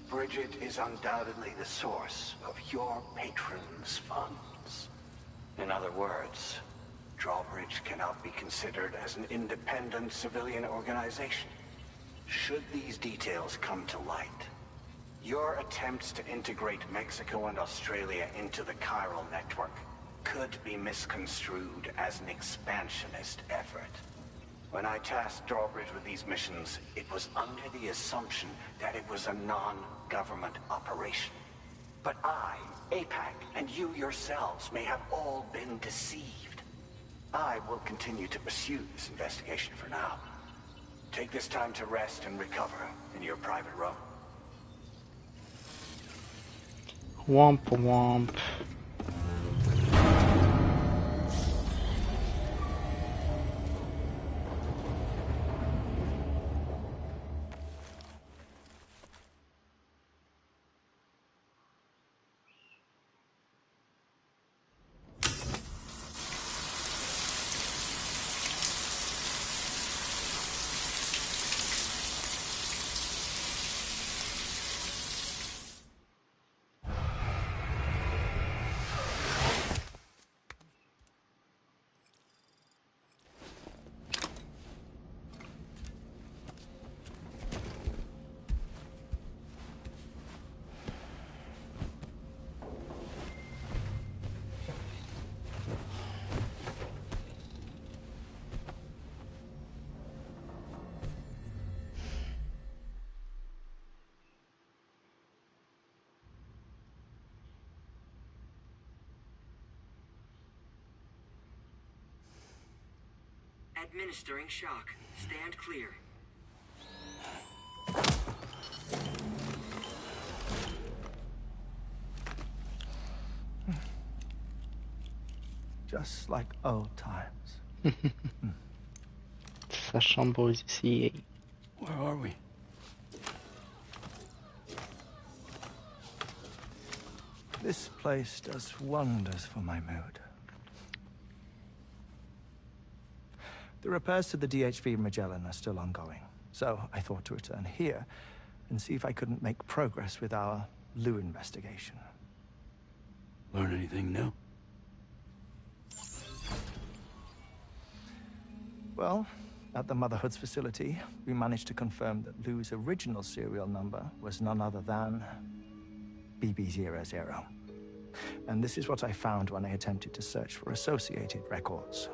Bridget is undoubtedly the source of your patron's funds. In other words, Drawbridge cannot be considered as an independent civilian organization. Should these details come to light, your attempts to integrate Mexico and Australia into the chiral network could be misconstrued as an expansionist effort. When I tasked Drawbridge with these missions, it was under the assumption that it was a non-government operation. But I, APAC, and you yourselves may have all been deceived. I will continue to pursue this investigation for now. Take this time to rest and recover in your private room. Womp womp. Administering shock. Stand clear. Just like old times. Sa chambre ici. Where are we? This place does wonders for my mood. The repairs to the DHV Magellan are still ongoing, so I thought to return here and see if I couldn't make progress with our Lou investigation. Learn anything new? Well, at the Motherhood's facility, we managed to confirm that Lou's original serial number was none other than BB00. And this is what I found when I attempted to search for associated records.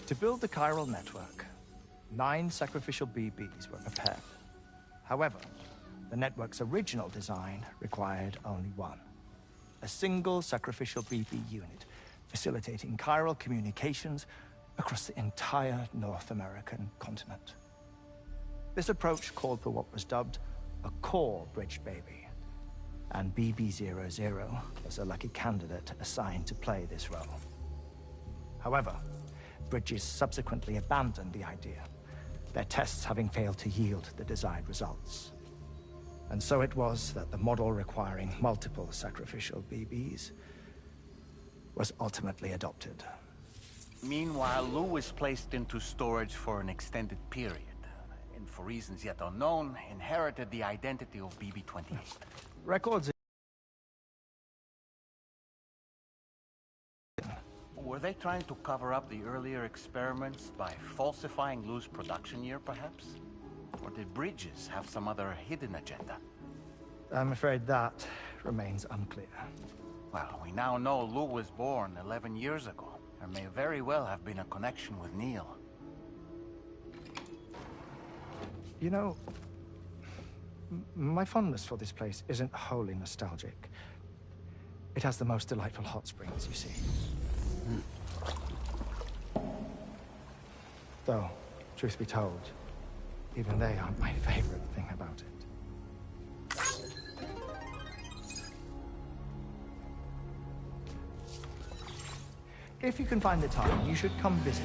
To build the chiral network, 9 sacrificial BBs were prepared. However, the network's original design required only 1. A single sacrificial BB unit, facilitating chiral communications across the entire North American continent. This approach called for what was dubbed a core bridge baby, and BB00 was a lucky candidate assigned to play this role. However, Bridges subsequently abandoned the idea, their tests having failed to yield the desired results. And so it was that the model requiring multiple sacrificial BBs was ultimately adopted. Meanwhile, Lou was placed into storage for an extended period, and for reasons yet unknown, inherited the identity of BB-28. Records. Were they trying to cover up the earlier experiments by falsifying Lou's production year, perhaps? Or did Bridges have some other hidden agenda? I'm afraid that remains unclear. Well, we now know Lou was born 11 years ago. There may very well have been a connection with Neil. You know, my fondness for this place isn't wholly nostalgic. It has the most delightful hot springs, you see. Though, truth be told, even they aren't my favorite thing about it. If you can find the time, you should come visit.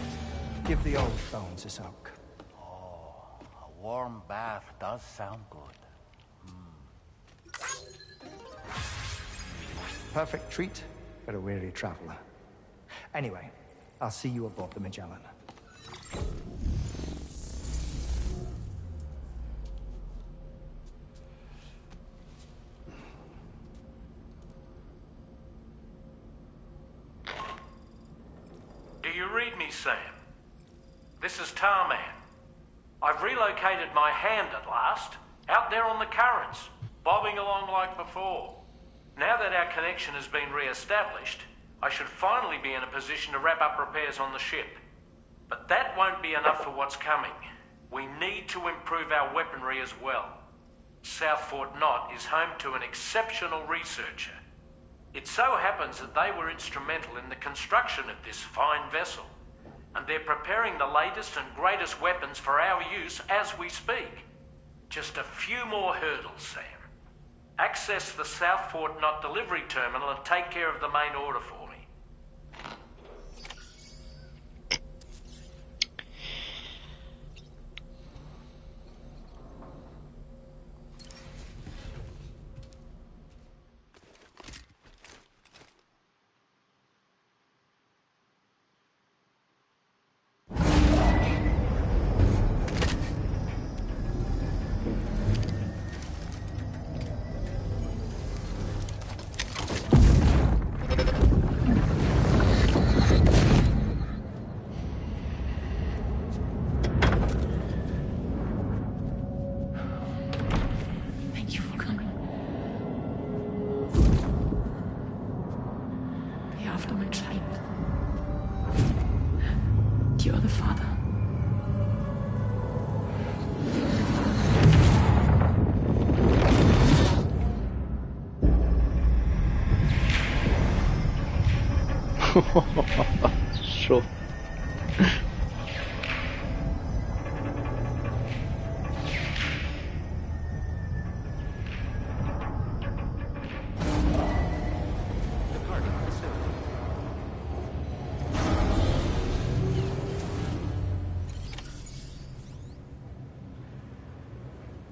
Give the old bones a soak. Oh, a warm bath does sound good. Perfect treat for a weary traveler. Anyway, I'll see you aboard the Magellan. read me, Sam? This is Tarman. I've relocated my hand at last, out there on the currents, bobbing along like before. Now that our connection has been re-established, I should finally be in a position to wrap up repairs on the ship. But that won't be enough for what's coming. We need to improve our weaponry as well. South Fort Knot is home to an exceptional researcher. It so happens that they were instrumental in the construction of this fine vessel, and they're preparing the latest and greatest weapons for our use as we speak. Just a few more hurdles, Sam. Access the South Fort Knot delivery terminal and take care of the main order for me. Thank you for coming. You're after my child. You're the father. Chaud.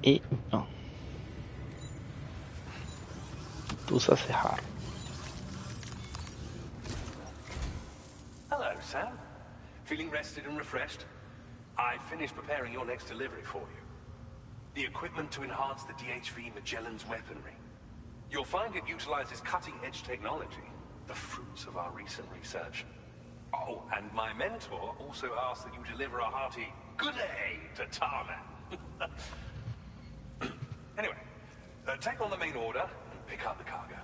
Et non. Tout ça c'est rare. Hello, Sam. Feeling rested and refreshed? I finished preparing your next delivery for you. The equipment to enhance the DHV Magellan's weaponry. You'll find it utilizes cutting-edge technology, the fruits of our recent research. Oh, and my mentor also asked that you deliver a hearty good day to Tarman. Anyway, take on the main order and pick up the cargo.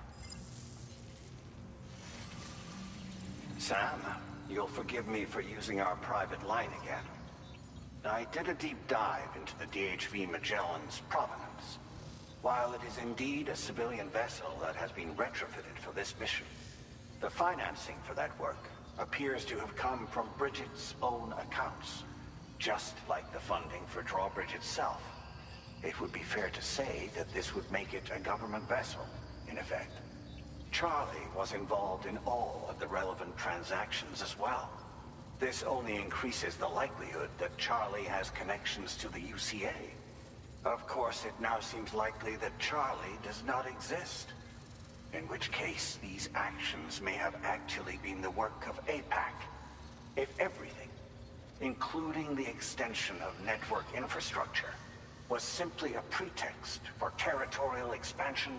Sam, you'll forgive me for using our private line again. I did a deep dive into the DHV Magellan's provenance. While it is indeed a civilian vessel that has been retrofitted for this mission, the financing for that work appears to have come from Bridget's own accounts, just like the funding for Drawbridge itself. It would be fair to say that this would make it a government vessel, in effect. Charlie was involved in all of the relevant transactions as well. This only increases the likelihood that Charlie has connections to the UCA. Of course, it now seems likely that Charlie does not exist. In which case, these actions may have actually been the work of APAC. If everything, including the extension of network infrastructure, was simply a pretext for territorial expansion,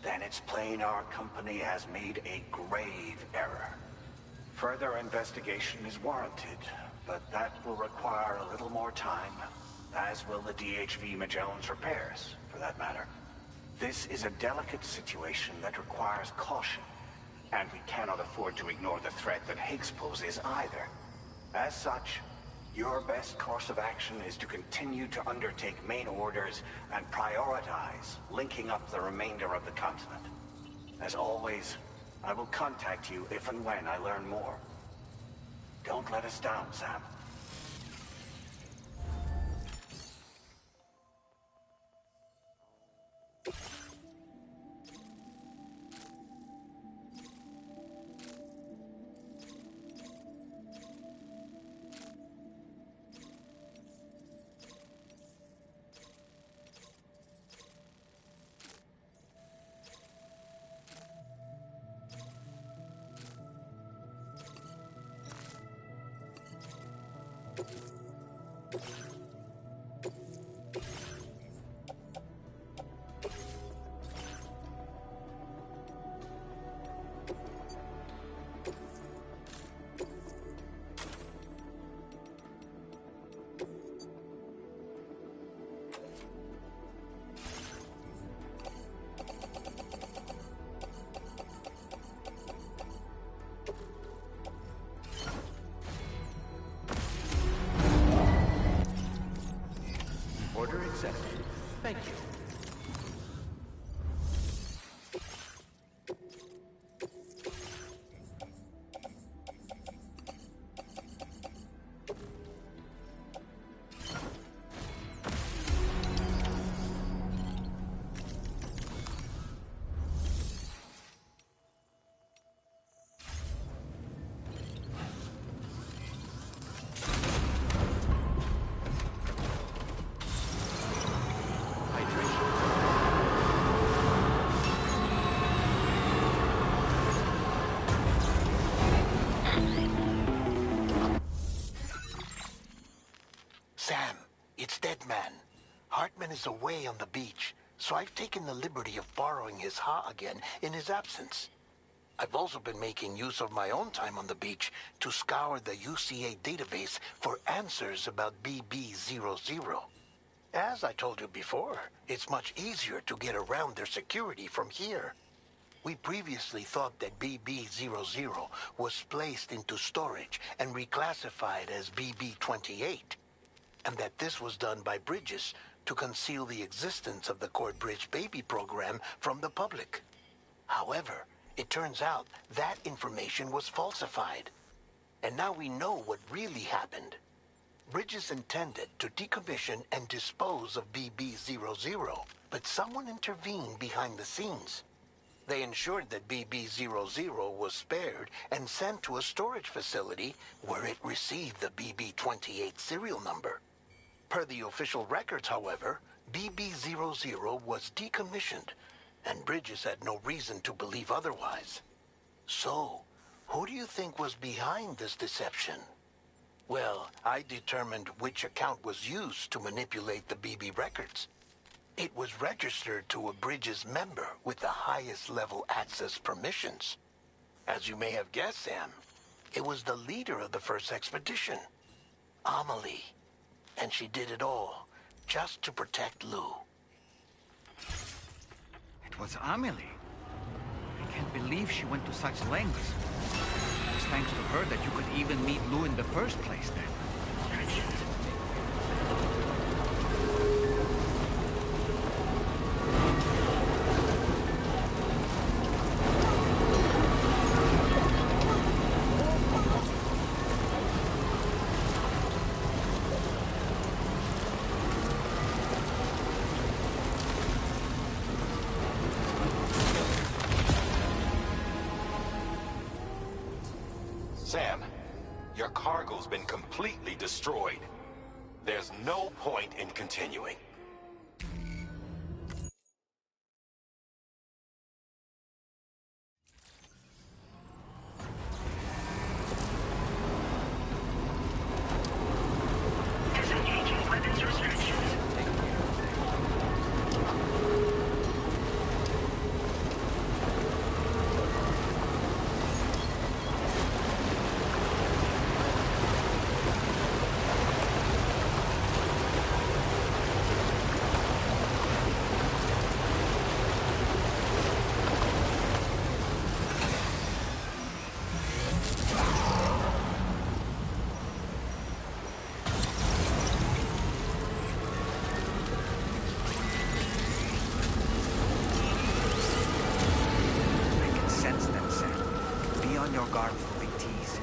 then it's plain our company has made a grave error. Further investigation is warranted, but that will require a little more time, as will the DHV Magellan's repairs, for that matter. This is a delicate situation that requires caution, and we cannot afford to ignore the threat that Higgs poses either. As such, your best course of action is to continue to undertake main orders and prioritize linking up the remainder of the continent. As always, I will contact you if and when I learn more. Don't let us down, Sam. Thank you. Sam, it's Deadman. Hartman is away on the beach, so I've taken the liberty of borrowing his Ha again in his absence. I've also been making use of my own time on the beach to scour the UCA database for answers about BB00. As I told you before, it's much easier to get around their security from here. We previously thought that BB00 was placed into storage and reclassified as BB28, and that this was done by Bridges to conceal the existence of the Cord Bridge baby program from the public. However, it turns out that information was falsified. And now we know what really happened. Bridges intended to decommission and dispose of BB00, but someone intervened behind the scenes. They ensured that BB00 was spared and sent to a storage facility where it received the BB28 serial number. Per the official records, however, BB00 was decommissioned, and Bridges had no reason to believe otherwise. So, who do you think was behind this deception? Well, I determined which account was used to manipulate the BB records. It was registered to a Bridges member with the highest level access permissions. As you may have guessed, Sam, it was the leader of the first expedition, Amelie. And she did it all just to protect Lou. It was Amelie. I can't believe she went to such lengths. It was thanks to her that you could even meet Lou in the first place then. Sam, your cargo's been completely destroyed. There's no point in continuing. Disengaging weapons restrictions. I can sense them, Sam. Be on your guard for big tease.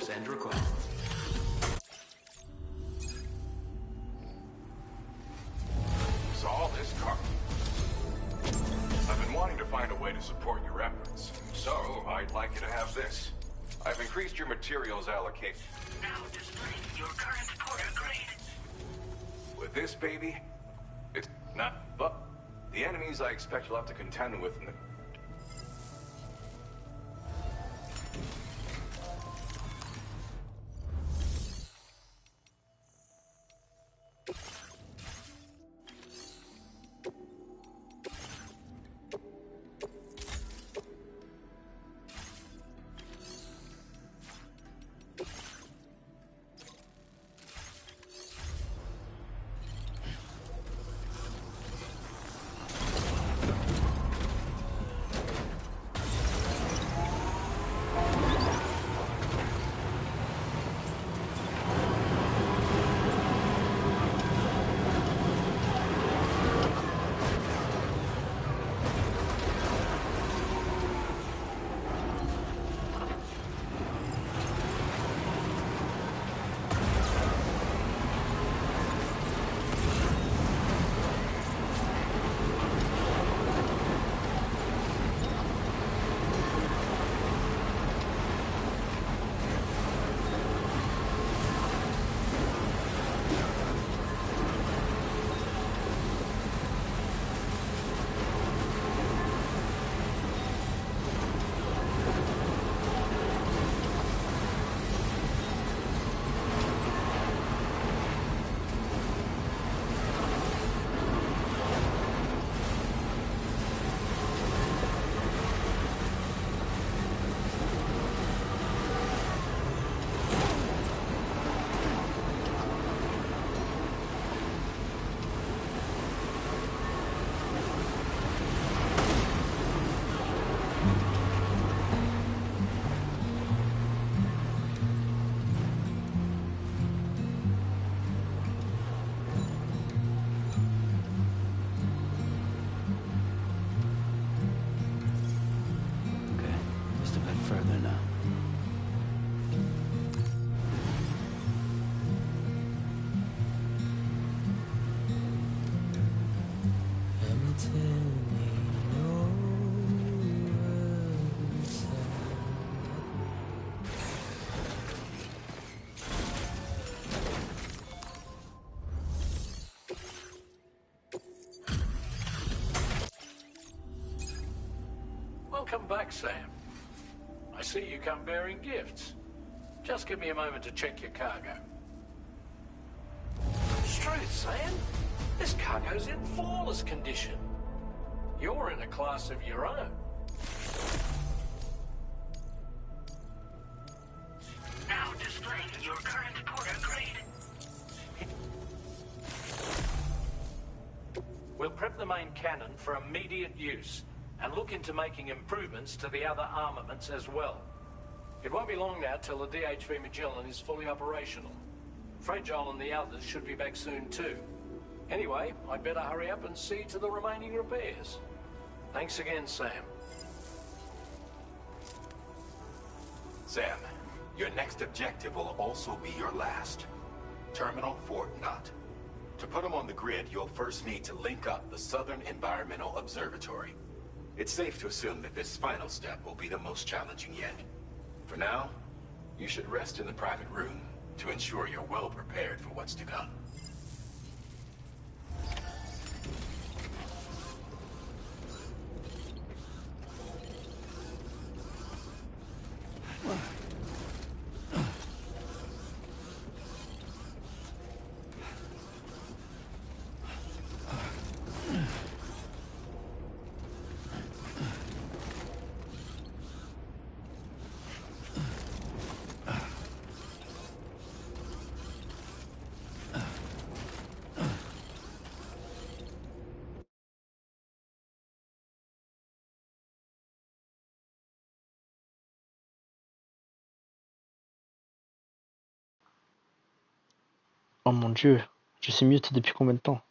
Send request. Saw this car. I've been wanting to find a way to support your efforts, so I'd like you to have this. I've increased your materials allocation. Now displaying your current porter grade. With this baby, it's not. But the enemies I expect you'll have to contend with in the. Further now. Welcome back, Sam. I see you come bearing gifts. Just give me a moment to check your cargo. Truth, Sam. This cargo's in flawless condition. You're in a class of your own. Now displaying your current porter grade. We'll prep the main cannon for immediate use and look into making improvements to the other armaments as well. It won't be long now till the DHV Magellan is fully operational. Fragile and the others should be back soon too. Anyway, I'd better hurry up and see to the remaining repairs. Thanks again, Sam. Sam, your next objective will also be your last. Terminal Fort Knott. To put them on the grid, you'll first need to link up the Southern Environmental Observatory. It's safe to assume that this final step will be the most challenging yet. For now, you should rest in the private room to ensure you're well prepared for what's to come. Oh mon dieu, je suis mute depuis combien de temps?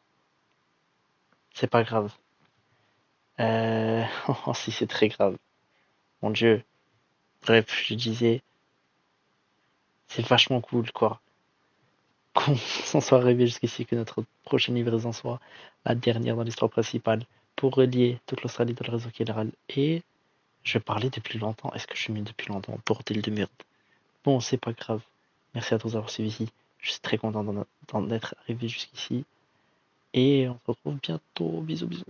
C'est pas grave. Oh si, c'est très grave. Mon dieu. Bref, je disais, C'est vachement cool, quoi. Qu'on s'en soit arrivé jusqu'ici, que notre prochaine livraison soit la dernière dans l'histoire principale pour relier toute l'Australie dans le réseau fédéral. Et je parlais depuis longtemps. Est-ce que je suis mis depuis longtemps? Bordel de merde. Bon, c'est pas grave. Merci à tous d'avoir suivi ici. Je suis très content d'être arrivé jusqu'ici. Et on se retrouve bientôt. Bisous, bisous.